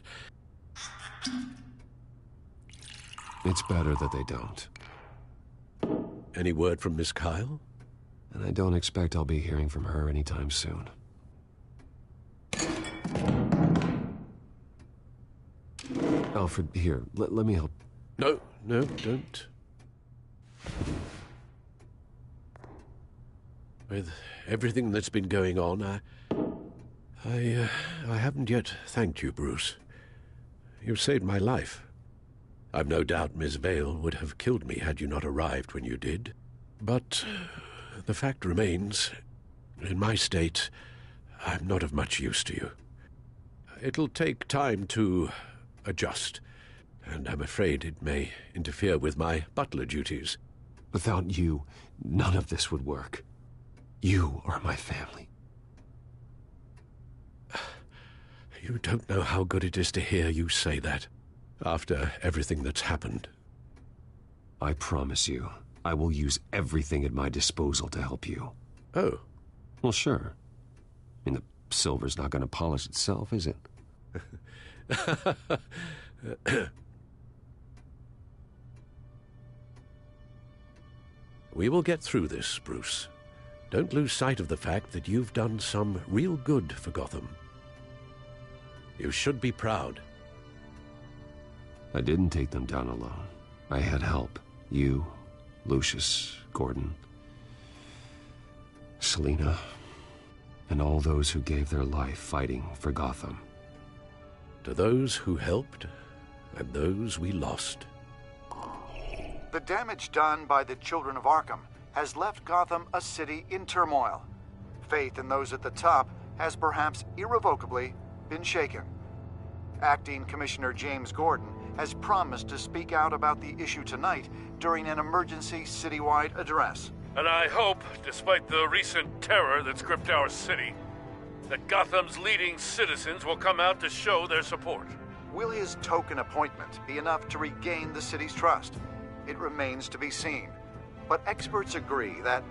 It's better that they don't. Any word from Miss Kyle? And I don't expect I'll be hearing from her anytime soon. Alfred, here, let me help. No, don't. With everything that's been going on, I haven't yet thanked you, Bruce. You've saved my life. I've no doubt Miss Vale would have killed me had you not arrived when you did. But the fact remains, in my state, I'm not of much use to you. It'll take time to adjust, and I'm afraid it may interfere with my butler duties. Without you, none of this would work. You are my family. You don't know how good it is to hear you say that, after everything that's happened. I promise you, I will use everything at my disposal to help you. Oh. Well, sure. I mean, the silver's not going to polish itself, is it? We will get through this, Bruce. Don't lose sight of the fact that you've done some real good for Gotham. You should be proud. I didn't take them down alone. I had help. You, Lucius, Gordon, Selina, and all those who gave their life fighting for Gotham. To those who helped, and those we lost. The damage done by the Children of Arkham has left Gotham a city in turmoil. Faith in those at the top has perhaps irrevocably been shaken. Acting Commissioner James Gordon has promised to speak out about the issue tonight during an emergency citywide address. And I hope, despite the recent terror that's gripped our city, that Gotham's leading citizens will come out to show their support. Will his token appointment be enough to regain the city's trust? It remains to be seen. But experts agree that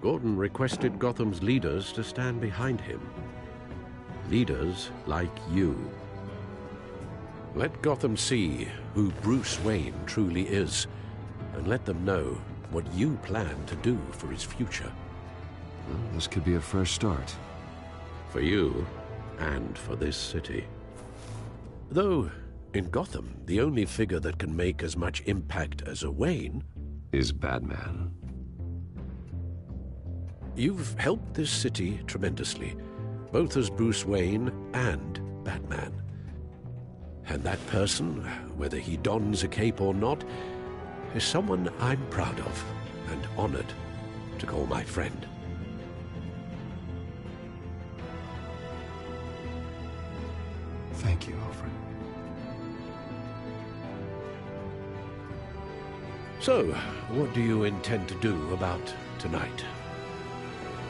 Gordon requested Gotham's leaders to stand behind him. Leaders like you. Let Gotham see who Bruce Wayne truly is, and let them know what you plan to do for his future. Well, this could be a fresh start. For you, and for this city. Though, in Gotham, the only figure that can make as much impact as a Wayne is Batman. You've helped this city tremendously, both as Bruce Wayne and Batman. And that person, whether he dons a cape or not, is someone I'm proud of and honored to call my friend. Thank you, Alfred. So, what do you intend to do about tonight?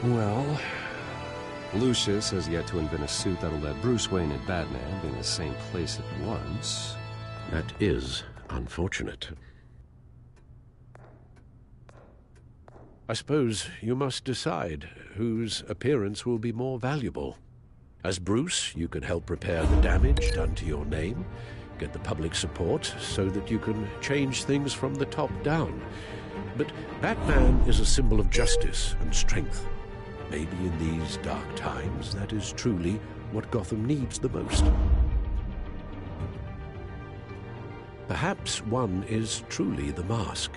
Well, Lucius has yet to invent a suit that'll let Bruce Wayne and Batman be in the same place at once. That is unfortunate. I suppose you must decide whose appearance will be more valuable. As Bruce, you can help repair the damage done to your name, get the public support so that you can change things from the top down. But Batman is a symbol of justice and strength. Maybe in these dark times, that is truly what Gotham needs the most. Perhaps one is truly the mask.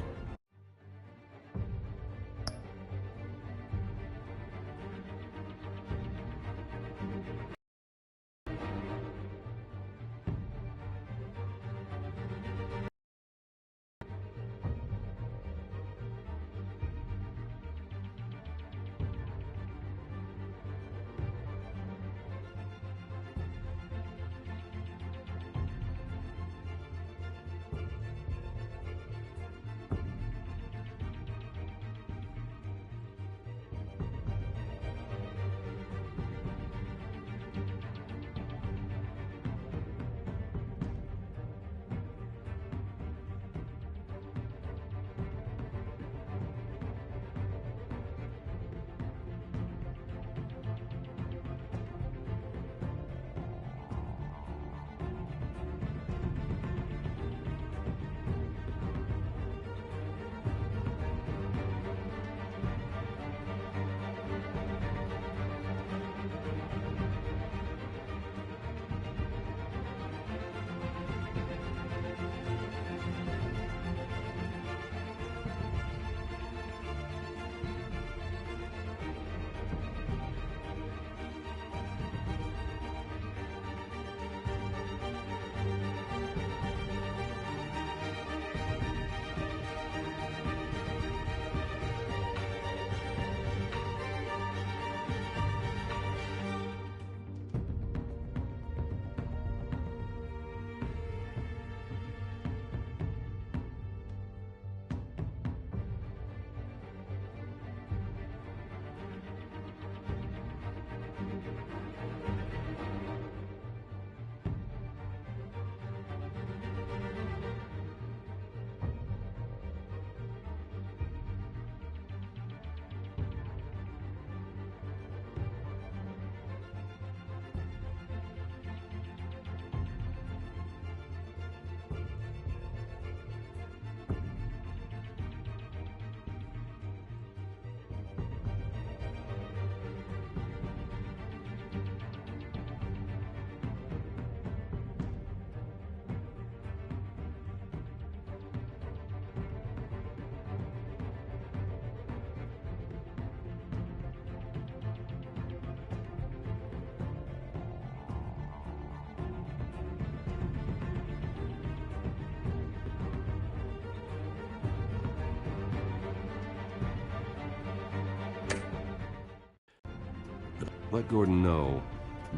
Let Gordon know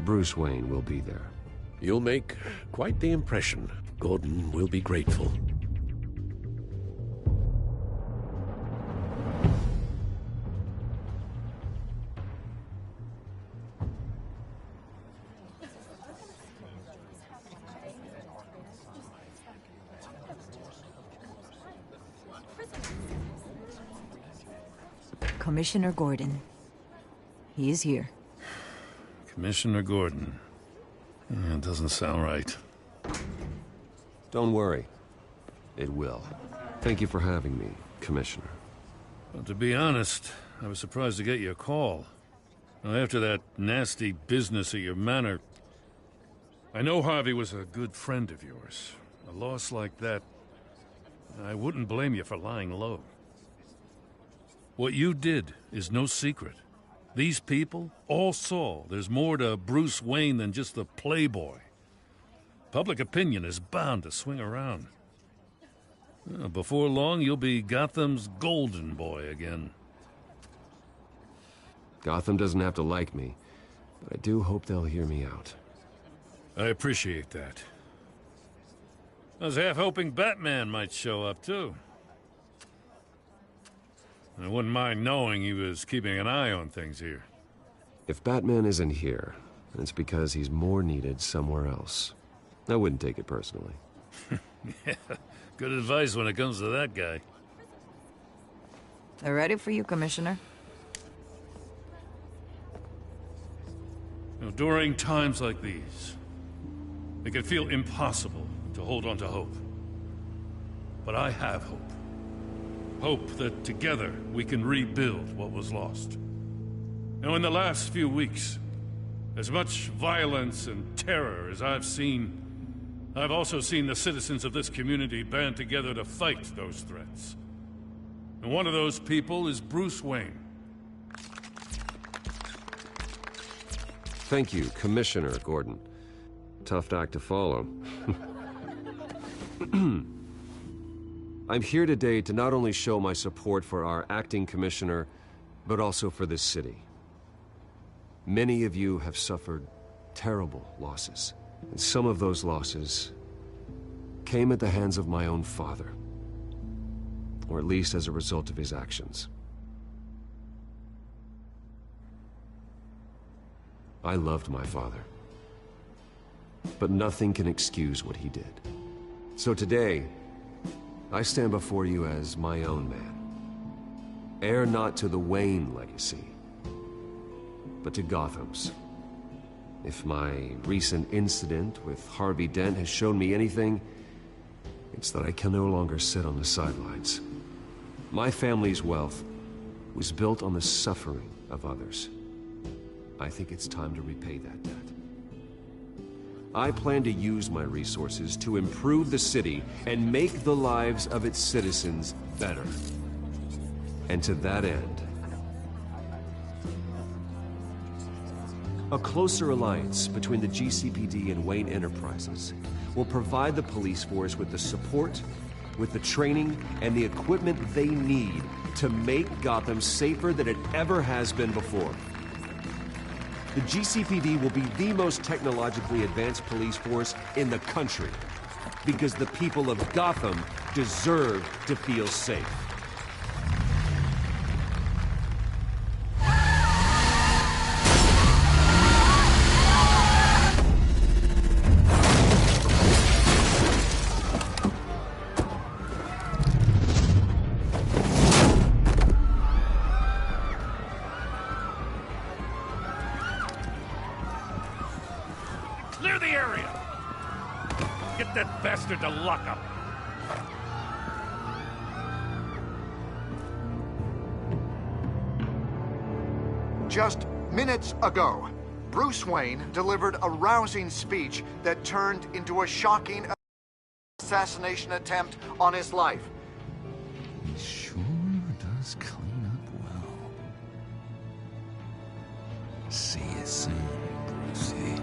Bruce Wayne will be there. You'll make quite the impression. Gordon will be grateful. Commissioner Gordon. He is here. Commissioner Gordon. Yeah, it doesn't sound right. Don't worry. It will. Thank you for having me, Commissioner. Well, to be honest, I was surprised to get your call. Now, after that nasty business at your manor, I know Harvey was a good friend of yours. A loss like that, I wouldn't blame you for lying low. What you did is no secret. These people all saw there's more to Bruce Wayne than just the playboy. Public opinion is bound to swing around. Before long, you'll be Gotham's golden boy again. Gotham doesn't have to like me, but I do hope they'll hear me out. I appreciate that. I was half hoping Batman might show up, too. I wouldn't mind knowing he was keeping an eye on things here. If Batman isn't here, it's because he's more needed somewhere else. I wouldn't take it personally. Yeah, good advice when it comes to that guy. They're ready for you, Commissioner. You know, during times like these, it can feel impossible to hold on to hope. But I have hope. Hope that together we can rebuild what was lost. Now, in the last few weeks, as much violence and terror as I've seen, I've also seen the citizens of this community band together to fight those threats. And one of those people is Bruce Wayne. Thank you, Commissioner Gordon. Tough act to follow. I'm here today to not only show my support for our acting commissioner, but also for this city. Many of you have suffered terrible losses, and some of those losses came at the hands of my own father, or at least as a result of his actions. I loved my father, but nothing can excuse what he did. So today, I stand before you as my own man. Heir not to the Wayne legacy, but to Gotham's. If my recent incident with Harvey Dent has shown me anything, it's that I can no longer sit on the sidelines. My family's wealth was built on the suffering of others. I think it's time to repay that debt. I plan to use my resources to improve the city and make the lives of its citizens better. And to that end, a closer alliance between the GCPD and Wayne Enterprises will provide the police force with the support, with the training, and the equipment they need to make Gotham safer than it ever has been before. The GCPD will be the most technologically advanced police force in the country, because the people of Gotham deserve to feel safe. Clear the area! Get that bastard to lock up! Just minutes ago, Bruce Wayne delivered a rousing speech that turned into a shocking assassination attempt on his life. He sure does clean up well. See you soon, Brucey.